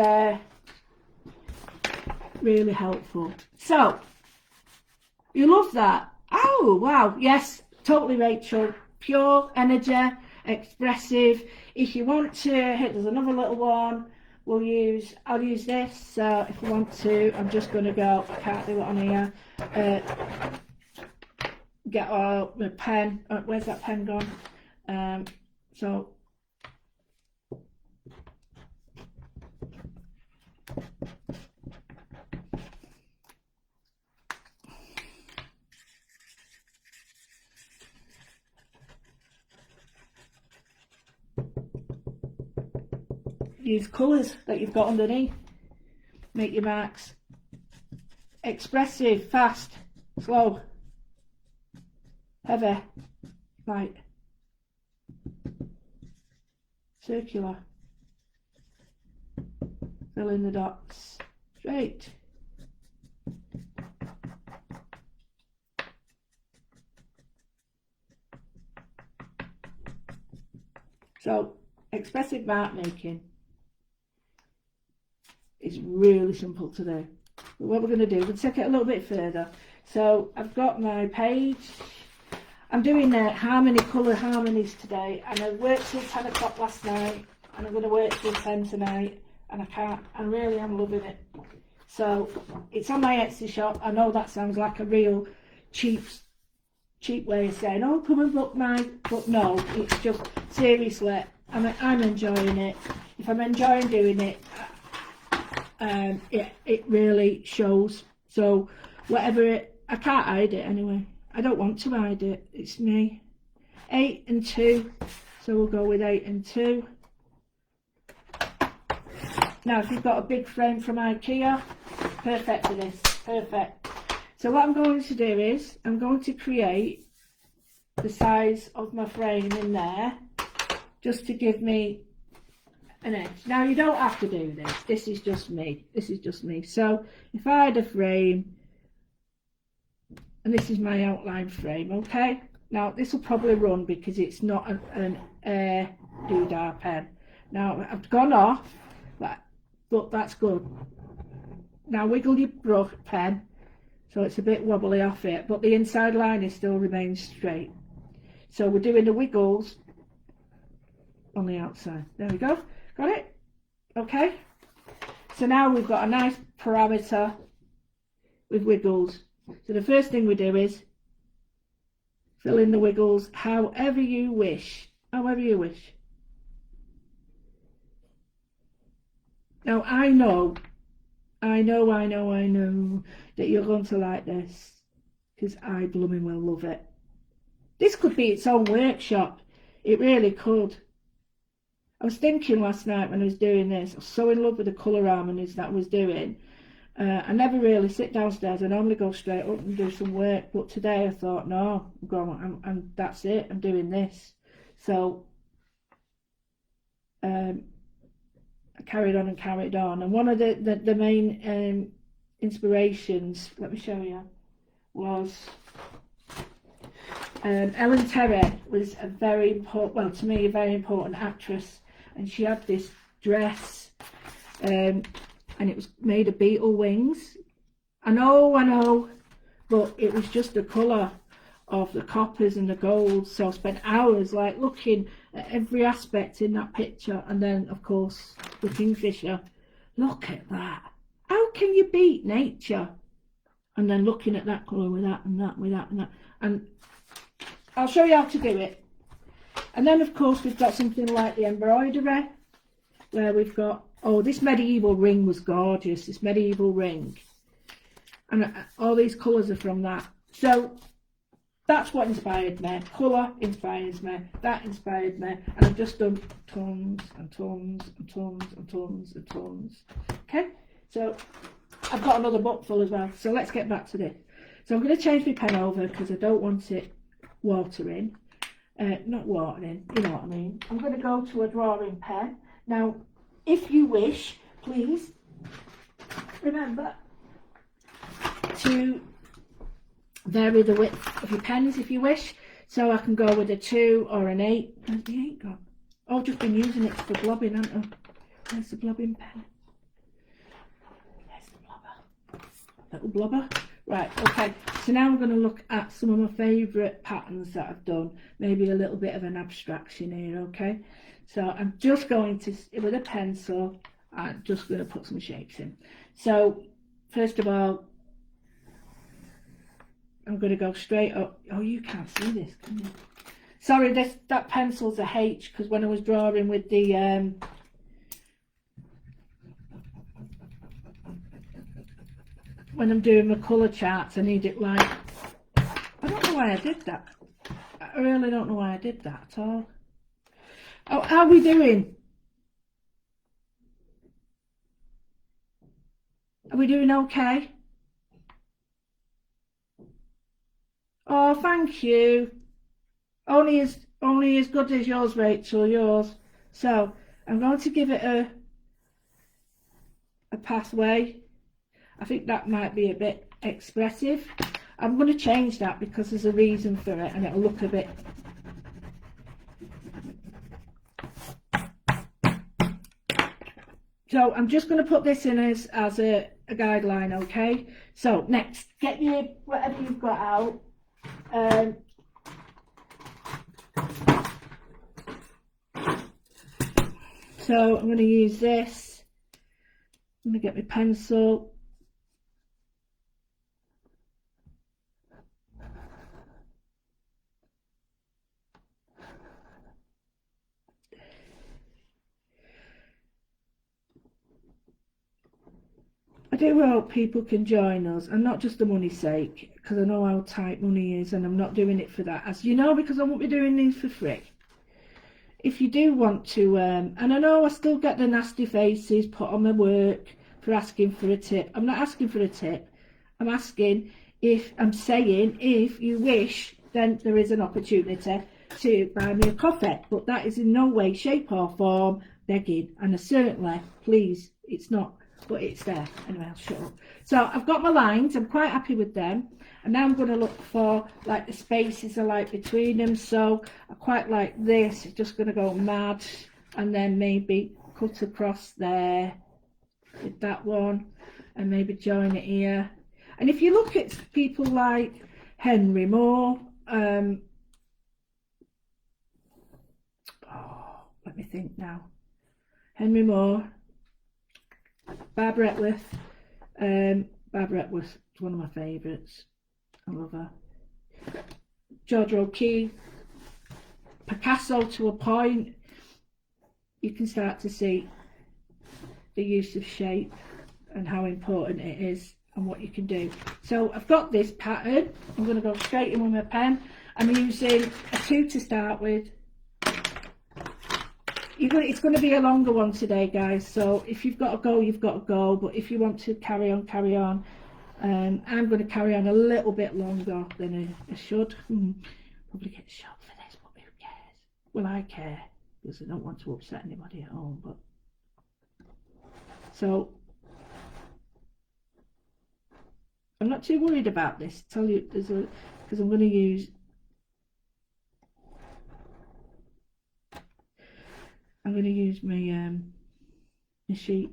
really helpful. So, you love that? Oh, wow. Yes, totally, Rachel. Pure energy, expressive. If you want to, there's another little one. I'll use this. So if I want to, I'm just going to go, I can't do it on here. Get my pen. Where's that pen gone? So use colours that you've got underneath. Make your marks. Expressive, fast, slow, heavy, light, circular. Fill in the dots. Straight. So, expressive mark making is really simple to do. But what we're going to do, we'll take it a little bit further. So I've got my page. I'm doing colour harmonies today, and I worked till 10 o'clock last night, and I'm going to work till 10 tonight, and I really am loving it. So it's on my Etsy shop. I know that sounds like a real cheap way of saying, oh, come and book mine, but no, it's just seriously, I'm enjoying it. If I'm enjoying doing it, it really shows. So whatever I can't hide it anyway. I don't want to hide it. It's me. 8 and 2. So we'll go with 8 and 2. Now if you've got a big frame from IKEA, perfect for this. Perfect. So what I'm going to do is I'm going to create the size of my frame in there, just to give me an edge. Now you don't have to do this. This is just me. This is just me. So if I had a frame, and this is my outline frame, okay? Now this will probably run because it's not an air doodah pen. Now I've gone off, but that's good. Now wiggle your brush pen so it's a bit wobbly off it, but the inside line still remains straight. So we're doing the wiggles on the outside. There we go. Got it? Okay. So now we've got a nice parameter with wiggles. So the first thing we do is fill in the wiggles however you wish. However you wish. Now I know that you're going to like this, because I blooming well love it. This could be its own workshop. It really could. I was thinking last night when I was doing this, I was so in love with the colour harmonies that I was doing. I never really sit downstairs. I normally go straight up and do some work. But today I thought, no, I'm going, and that's it. I'm doing this. So I carried on and carried on. And one of the main inspirations, let me show you, was Ellen Terry was a very important, well, to me, a very important actress. And she had this dress and it was made of beetle wings. I know, but it was just the colour of the coppers and the golds, so I spent hours like looking at every aspect in that picture. And then of course the kingfisher, look at that, how can you beat nature? And then looking at that colour with that and that, with that and that, and I'll show you how to do it. And then of course we've got something like the embroidery, where we've got, oh, this medieval ring was gorgeous, this medieval ring, and all these colours are from that. So that's what inspired me. Colour inspires me, that inspired me, and I've just done tons and tons and tons and tons and tons. Okay, so I've got another book full as well, so let's get back to this. So I'm going to change my pen over because I don't want it watering. Not watering, you know what I mean. I'm going to go to a drawing pen. Now, if you wish, please remember to vary the width of your pens if you wish. So I can go with a 2 or an 8. Where's the 8 gone? Oh, I've just been using it for blobbing, haven't I? Where's the blobbing pen? There's the blobber. Little blobber. Right, okay. So now I'm going to look at some of my favourite patterns that I've done. Maybe a little bit of an abstraction here, okay? So I'm just going to, with a pencil, I'm just going to put some shapes in. So first of all, I'm going to go straight up. Oh, you can't see this, can you? Sorry, that pencil's a H, because when I was drawing with the when I'm doing my colour charts, I need it like, I don't know why I did that. I really don't know why I did that at all. Oh, how are we doing? Are we doing okay? Oh, thank you. Only as good as yours, Rachel, yours. So I'm going to give it a pathway. I think that might be a bit expressive. I'm going to change that because there's a reason for it, and it'll look a bit. So I'm just going to put this in as a guideline, okay? So next, get your whatever you've got out. So I'm going to use this. I'm going to get my pencil. I do hope people can join us, and not just the money's sake, because I know how tight money is, and I'm not doing it for that, as you know, because I won't be doing these for free. If you do want to, and I know I still get the nasty faces put on my work for asking for a tip. I'm not asking for a tip. I'm asking I'm saying if you wish, then there is an opportunity to buy me a coffee. But that is in no way, shape or form begging. And certainly, please, it's not, but it's there. Anyway, I'll shut up. So I've got my lines. I'm quite happy with them. And now I'm going to look for like the spaces are like between them. So I quite like this. It's just going to go mad, and then maybe cut across there with that one, and maybe join it here. And if you look at people like Henry Moore, let me think now. Henry Moore, Barbara Epworth. Barbara Epworth is one of my favourites. I love her. Georgia O'Keeffe, Picasso to a point. You can start to see the use of shape and how important it is and what you can do. So I've got this pattern. I'm going to go straight in with my pen. I'm using a 2 to start with. It's going to be a longer one today, guys, so if you've got to go, you've got to go, but if you want to carry on, carry on. I'm going to carry on a little bit longer than I should. Probably get shot for this, but who cares? Well, I care, because I don't want to upset anybody at home. But so I'm not too worried about this. Tell you, because I'm going to use. I'm going to use my sheet.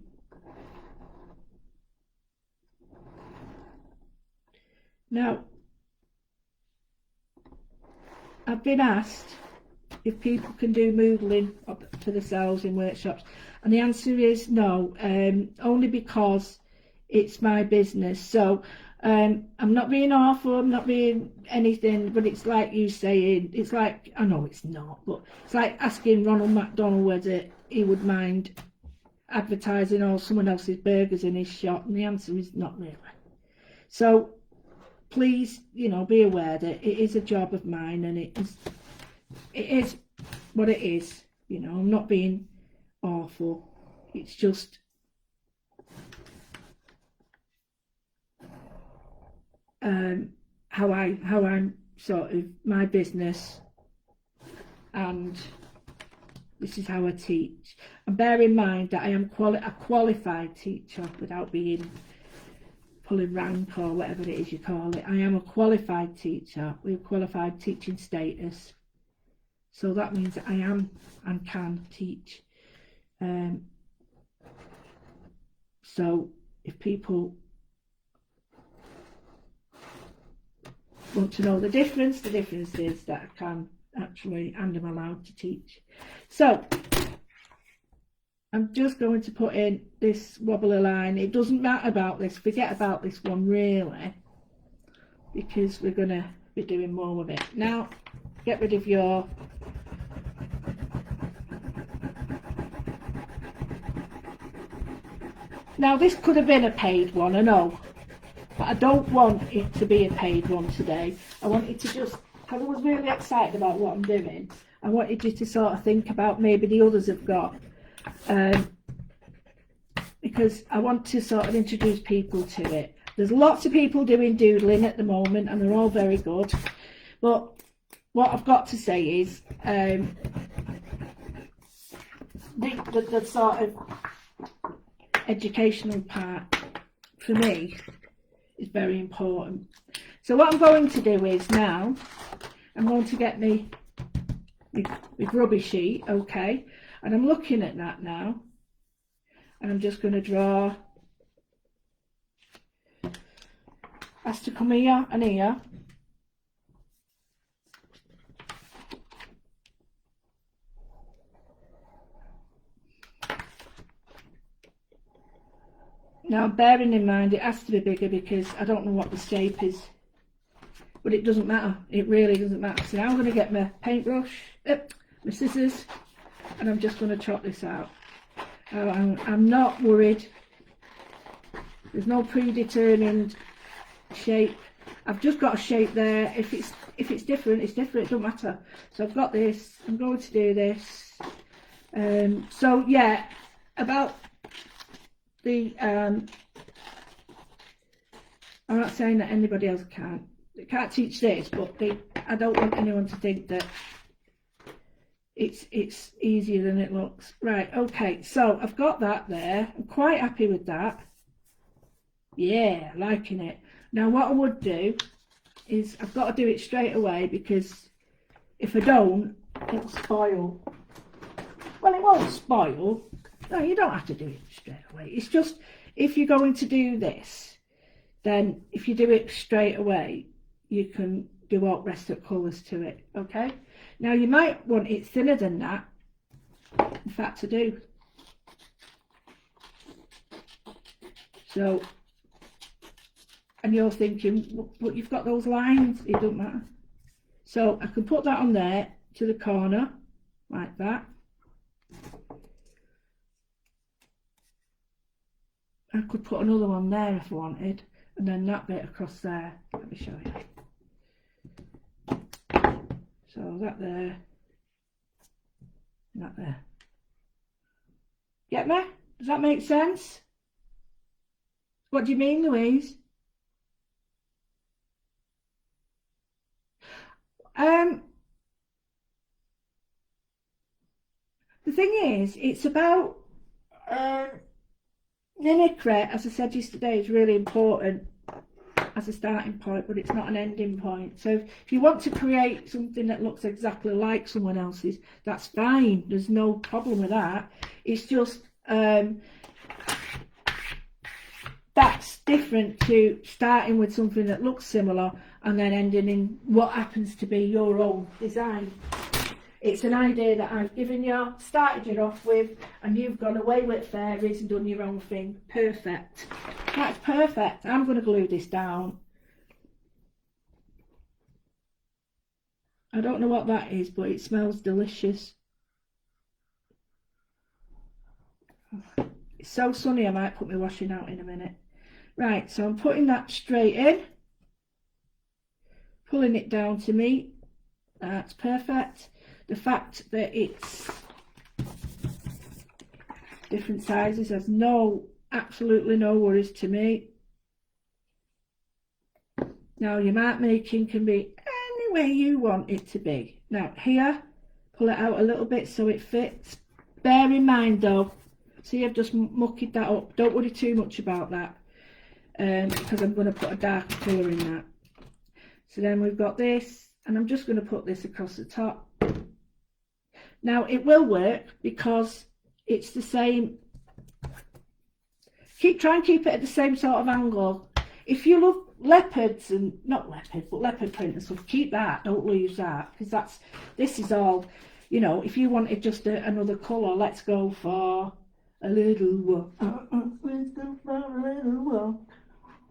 Now, I've been asked if people can do modelling up to themselves in workshops, and the answer is no, only because it's my business. So I'm not being awful, I'm not being anything, but it's like you saying, it's like, I know it's not, but it's like asking Ronald McDonald whether he would mind advertising all someone else's burgers in his shop, and the answer is not really. So please, you know, be aware that it is a job of mine, and it is what it is. You know, I'm not being awful. It's just how I'm sort of my business, and this is how I teach. And bear in mind that I am a qualified teacher without being pulling rank or whatever it is you call it. I am a qualified teacher with qualified teaching status. So that means that I am and can teach. So if people want to know the difference is that I can actually, and I'm allowed to teach. So I'm just going to put in this wobbly line. It doesn't matter about this, forget about this one really, because we're going to be doing more with it. Now, get rid of your Now this could have been a paid one, I know, but I don't want it to be a paid one today. I wanted to just, because I was really excited about what I'm doing, I wanted you to sort of think about maybe the others have got, because I want to sort of introduce people to it. There's lots of people doing doodling at the moment, and they're all very good, but what I've got to say is the sort of educational part for me is very important. So what I'm going to do is now I'm going to get my rubber sheet, okay, and I'm looking at that now, and I'm just going to draw, has to come here and here. Now, bearing in mind it has to be bigger because I don't know what the shape is, but it doesn't matter, it really doesn't matter. So now I'm going to get my paintbrush, my scissors, and I'm just going to chop this out. I'm not worried, there's no predetermined shape. I've just got a shape there. If it's different, it's different, it don't matter. So I've got this, I'm going to do this. So yeah, about the I'm not saying that anybody else can't teach this, but I don't want anyone to think that it's easier than it looks. Right, okay, so I've got that there. I'm quite happy with that. Yeah, liking it. Now what I would do is I've got to do it straight away, because if I don't, it'll spoil. Well, it won't spoil. No, you don't have to do it straight away. It's just, if you're going to do this, then if you do it straight away, you can do all the rest of the colours to it, okay? Now, you might want it thinner than that. In fact, I do. So, and you're thinking, but you've got those lines, it doesn't matter. So, I can put that on there to the corner, like that. I could put another one there if I wanted, and then that bit across there. Let me show you. So that there, and that there. Get me? Does that make sense? What do you mean, Louise? The thing is, it's about mimicry, as I said yesterday, is really important as a starting point, but it's not an ending point. So if you want to create something that looks exactly like someone else's, that's fine, there's no problem with that. It's just that that's different to starting with something that looks similar and then ending in what happens to be your own design. It's an idea that I've given you, started you off with, and you've gone away with fairies and done your own thing. Perfect. That's perfect. I'm going to glue this down. I don't know what that is, but it smells delicious. It's so sunny I might put my washing out in a minute. Right, so I'm putting that straight in. Pulling it down to me. That's perfect. The fact that it's different sizes has absolutely no worries to me. Now your mark making can be any way you want it to be. Now here, pull it out a little bit so it fits. Bear in mind though, see I've just mucked that up. Don't worry too much about that because I'm going to put a darker colour in that. So then we've got this, and I'm just going to put this across the top. Now it will work because it's the same. Try and keep it at the same sort of angle. If you love leopards and not leopard, but leopard print and stuff, keep that. Don't lose that because this is all. You know, if you wanted just another colour, let's go for a little walk. Let's go for a little walk.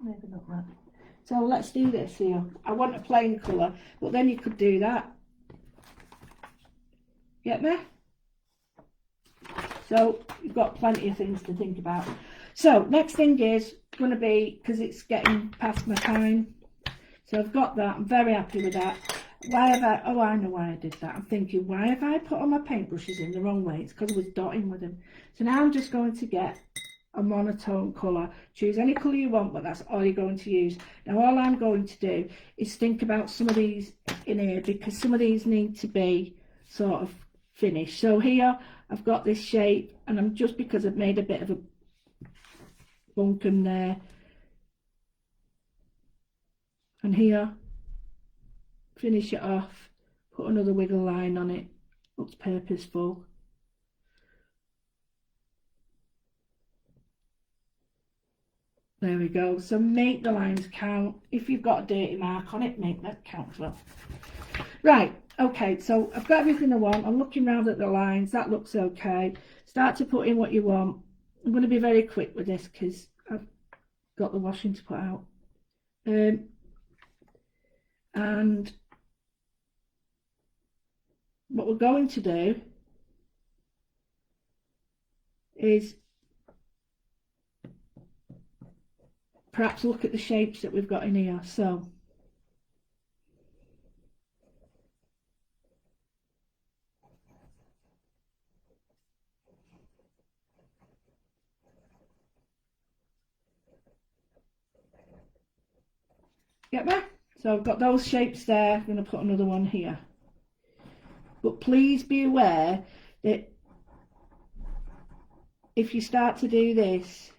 Maybe not that. So let's do this here. I want a plain colour, but then you could do that. Get me? So you've got plenty of things to think about. So next thing is going to be, because it's getting past my time, so I've got that. I'm very happy with that. Why have I, oh I know why I did that. I'm thinking, why have I put all my paintbrushes in the wrong way? It's because I was dotting with them. So now I'm just going to get a monotone colour. Choose any colour you want, but that's all you're going to use. Now all I'm going to do is think about some of these in here, because some of these need to be sort of finished. So here I've got this shape, and I'm just, because I've made a bit of a bunkum there, and here finish it off, put another wiggle line on it. Looks purposeful. There we go. So make the lines count. If you've got a dirty mark on it, make that count as well. Right, okay, so I've got everything I want. I'm looking around at the lines. That looks okay. Start to put in what you want. I'm going to be very quick with this because I've got the washing to put out. And what we're going to do is perhaps look at the shapes that we've got in here. So get me? So I've got those shapes there. I'm going to put another one here. But please be aware that if you start to do this,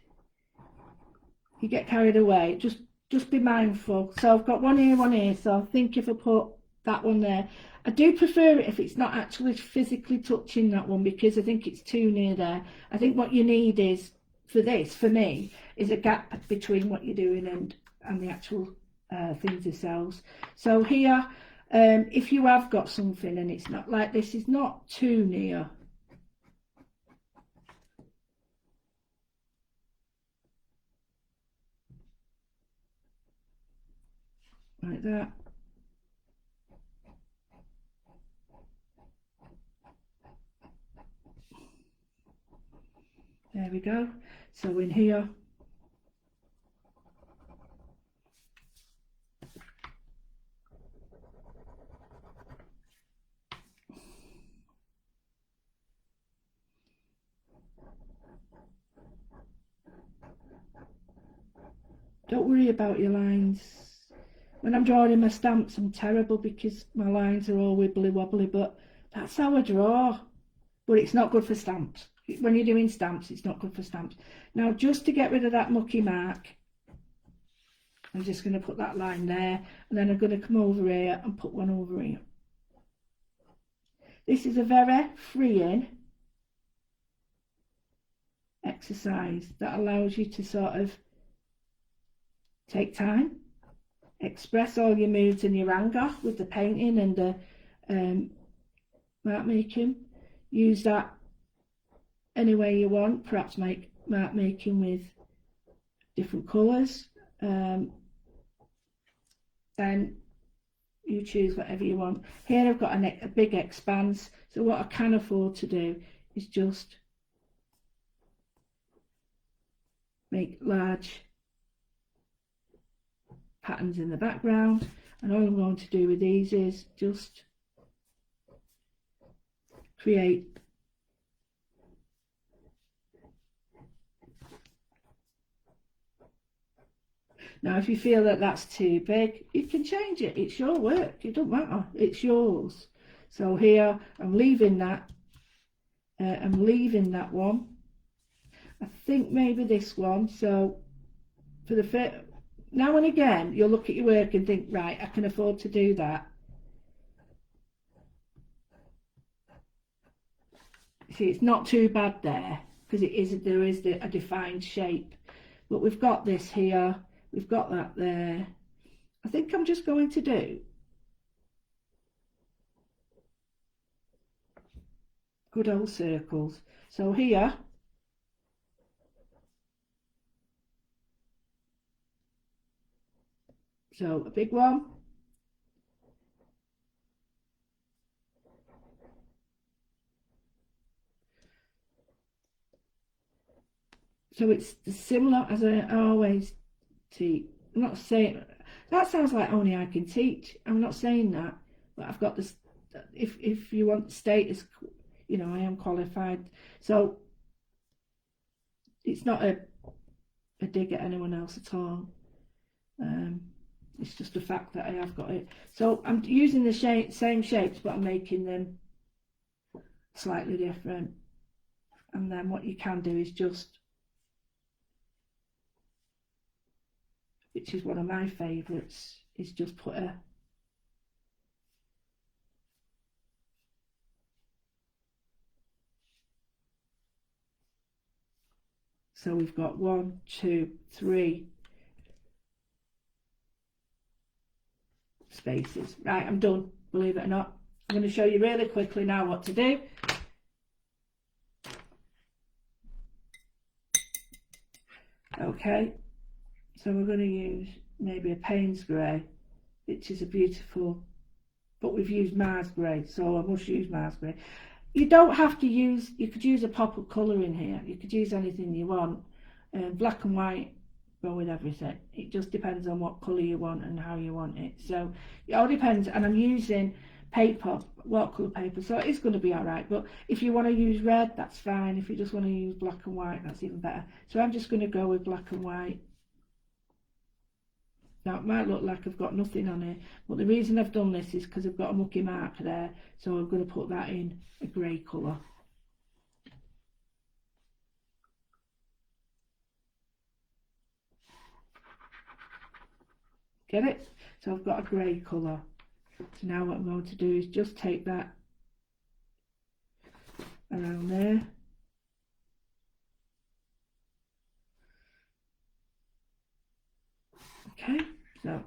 you get carried away. Just be mindful. So I've got one here, so I think if I put that one there, I do prefer it if it's not actually physically touching that one, because I think it's too near there. I think what you need is, for this, for me, is a gap between what you're doing and the actual things themselves. So here, if you have got something and it's not like this, is not too near, like that. There we go. So in here, don't worry about your lines. When I'm drawing my stamps, I'm terrible because my lines are all wibbly wobbly, but that's how I draw. But it's not good for stamps. When you're doing stamps, it's not good for stamps. Now, just to get rid of that mucky mark, I'm just going to put that line there, and then I'm going to come over here and put one over here. This is a very freeing exercise that allows you to sort of Take time, express all your moods and your anger with the painting and the mark making. Use that any way you want, perhaps make mark making with different colours. Then you choose whatever you want. Here I've got a big expanse, so what I can afford to do is just make large patterns in the background, and all I'm going to do with these is just create now. If you feel that that's too big, you can change it. It's your work, it doesn't matter, it's yours. So here I'm leaving that one. I think maybe this one. So for the now and again you'll look at your work and think, right, I can afford to do that. See, it's not too bad there because there is a defined shape, but we've got this here, we've got that there. I think I'm just going to do good old circles. So here, so a big one, so it's similar as I always teach. I'm not saying that sounds like only I can teach. I'm not saying that, but I've got this. If you want status, you know, I am qualified. So it's not a dig at anyone else at all. It's just a fact that I have got it. So I'm using the same shapes, but I'm making them slightly different. And then what you can do is just, which is one of my favourites, is just put a so we've got 1, 2, 3 spaces. Right, I'm done, believe it or not. I'm going to show you really quickly now what to do. Okay, so we're going to use maybe a Payne's grey, which is a beautiful, but we've used Mars grey, so I must use Mars grey. You don't have to use, you could use a pop of colour in here, you could use anything you want. Black and white go with everything. It just depends on what colour you want and how you want it. So it all depends, and I'm using paper, watercolour paper, so it's going to be alright. But if you want to use red, that's fine. If you just want to use black and white, that's even better. So I'm just going to go with black and white. Now it might look like I've got nothing on it, but the reason I've done this is because I've got a mucky mark there, so I'm going to put that in a grey colour. Get it? So I've got a grey colour. So now what I'm going to do is just take that around there. Okay, so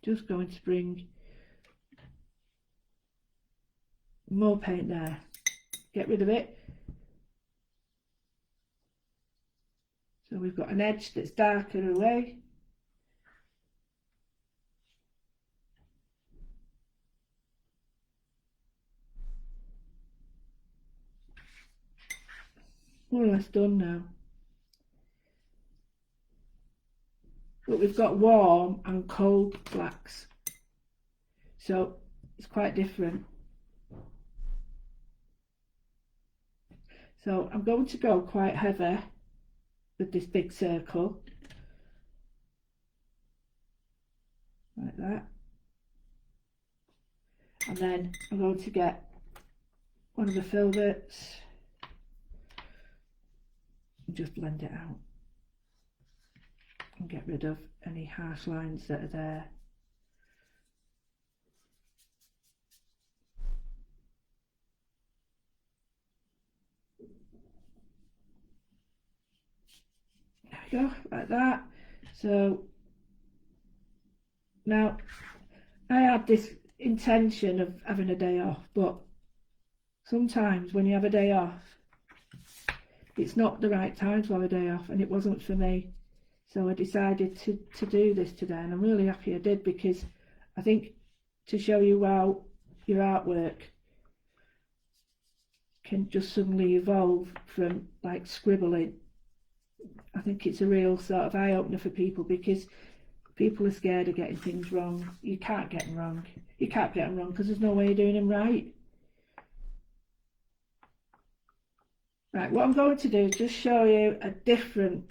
just going to bring more paint there. Get rid of it. So we've got an edge that's darker away. More or less done now. But we've got warm and cold blacks, so it's quite different. So I'm going to go quite heavy with this big circle, like that. And then I'm going to get one of the filberts and just blend it out and get rid of any harsh lines that are there. go, like that. So now I had this intention of having a day off, but sometimes when you have a day off, it's not the right time to have a day off, and it wasn't for me. So I decided to do this today, and I'm really happy I did, because I think to show you how your artwork can just suddenly evolve from like scribbling, I think it's a real sort of eye-opener for people, because people are scared of getting things wrong. You can't get them wrong. You can't get them wrong because there's no way of doing them right. Right, what I'm going to do is just show you a different...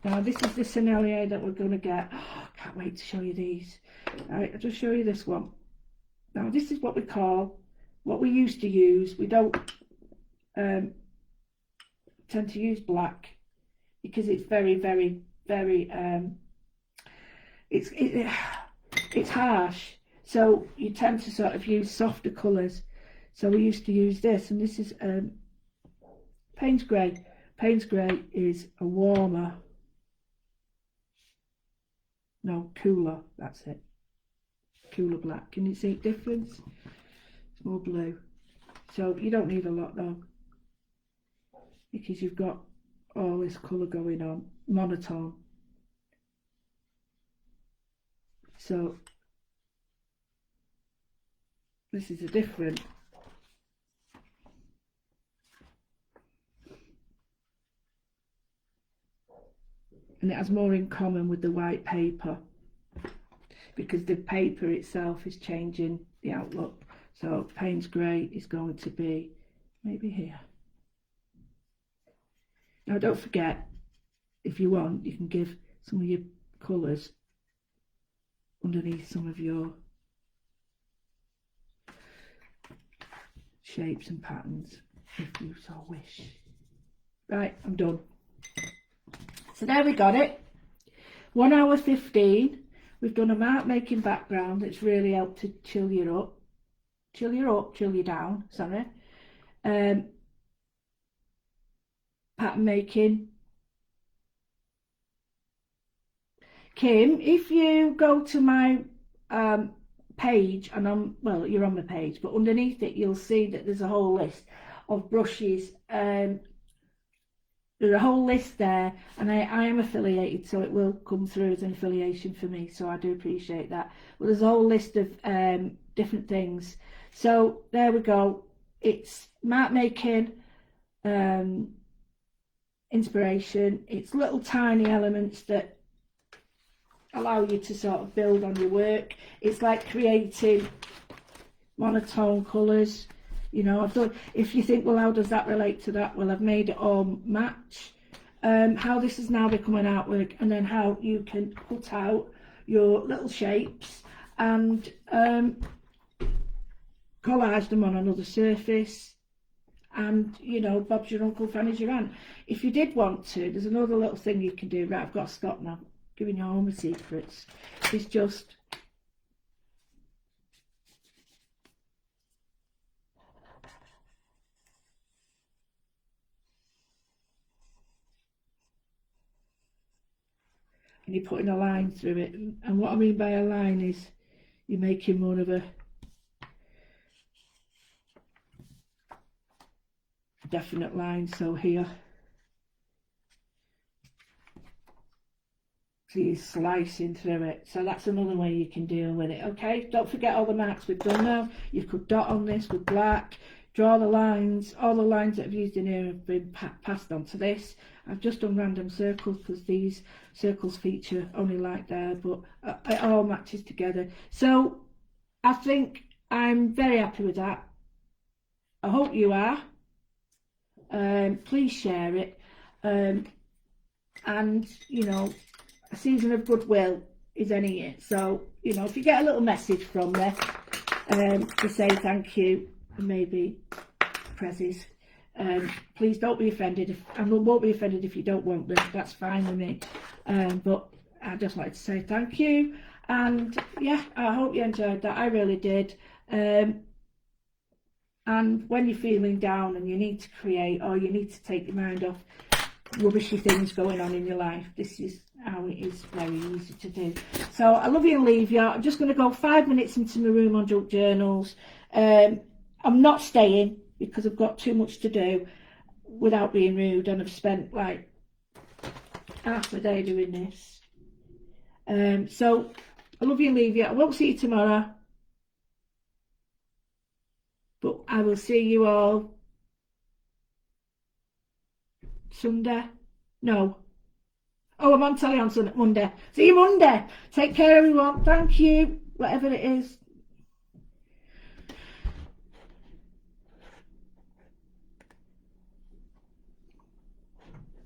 Now this is the scenario that we're going to get. Oh, I can't wait to show you these. Right, I'll just show you this one. Now this is what we used to use. We don't tend to use black because it's very, very, very it's harsh, so you tend to sort of use softer colours. So we used to use this, and this is Payne's Grey. Payne's Grey is a warmer, no, cooler, that's it, cooler black. Can you see the difference? It's more blue. So you don't need a lot though, because you've got all this colour going on, monotone. So this is a different. And it has more in common with the white paper, because the paper itself is changing the outlook. So Payne's Grey is going to be maybe here. Now don't forget, if you want, you can give some of your colours underneath some of your shapes and patterns, if you so wish. Right, I'm done. So there we got it. 1 hour 15. We've done a mark making background that's really helped to chill you down, sorry. Pattern making. Kim, if you go to my page, and well, you're on the page, but underneath it you'll see that there's a whole list of brushes. There's a whole list there, and I am affiliated, so it will come through as an affiliation for me, so I do appreciate that. But there's a whole list of different things. So there we go. It's mark making, inspiration. It's little tiny elements that allow you to sort of build on your work. It's like creating monotone colours. You know, I've done, if you think, well, how does that relate to that? Well, I've made it all match. How this has now become an artwork, and then how you can cut out your little shapes and collage them on another surface. And, you know, Bob's your uncle, Fanny's your aunt. If you did want to, there's another little thing you can do. Right, I've got to stop now. Giving you all my secrets. It's just... and you're putting a line through it, and what I mean by a line is you're making more of a definite line. So here, so you're slicing through it. So that's another way you can deal with it. Okay, don't forget all the marks we've done now. You could dot on this with black, draw the lines. All the lines that I've used in here have been passed on to this. I've just done random circles because these circles feature only like there, but it all matches together. So I think I'm very happy with that. I hope you are. Please share it. And, you know, a season of goodwill is in it. So, you know, if you get a little message from me to say thank you, and maybe prezzies, please don't be offended, and won't be offended if you don't want them. That's fine with me. But I just like to say thank you, and yeah, I hope you enjoyed that. I really did. And when you're feeling down and you need to create, or you need to take your mind off rubbishy things going on in your life. This is how it is very easy to do. So I love you and leave you. I'm just going to go 5 minutes into my room on junk journals. I'm not staying because I've got too much to do without being rude, and I've spent like half a day doing this. So I love you and leave you. I won't see you tomorrow, but I will see you all Sunday. No. Oh, I'm on telly on Sunday, Monday. See you Monday. Take care, everyone. Thank you. Whatever it is.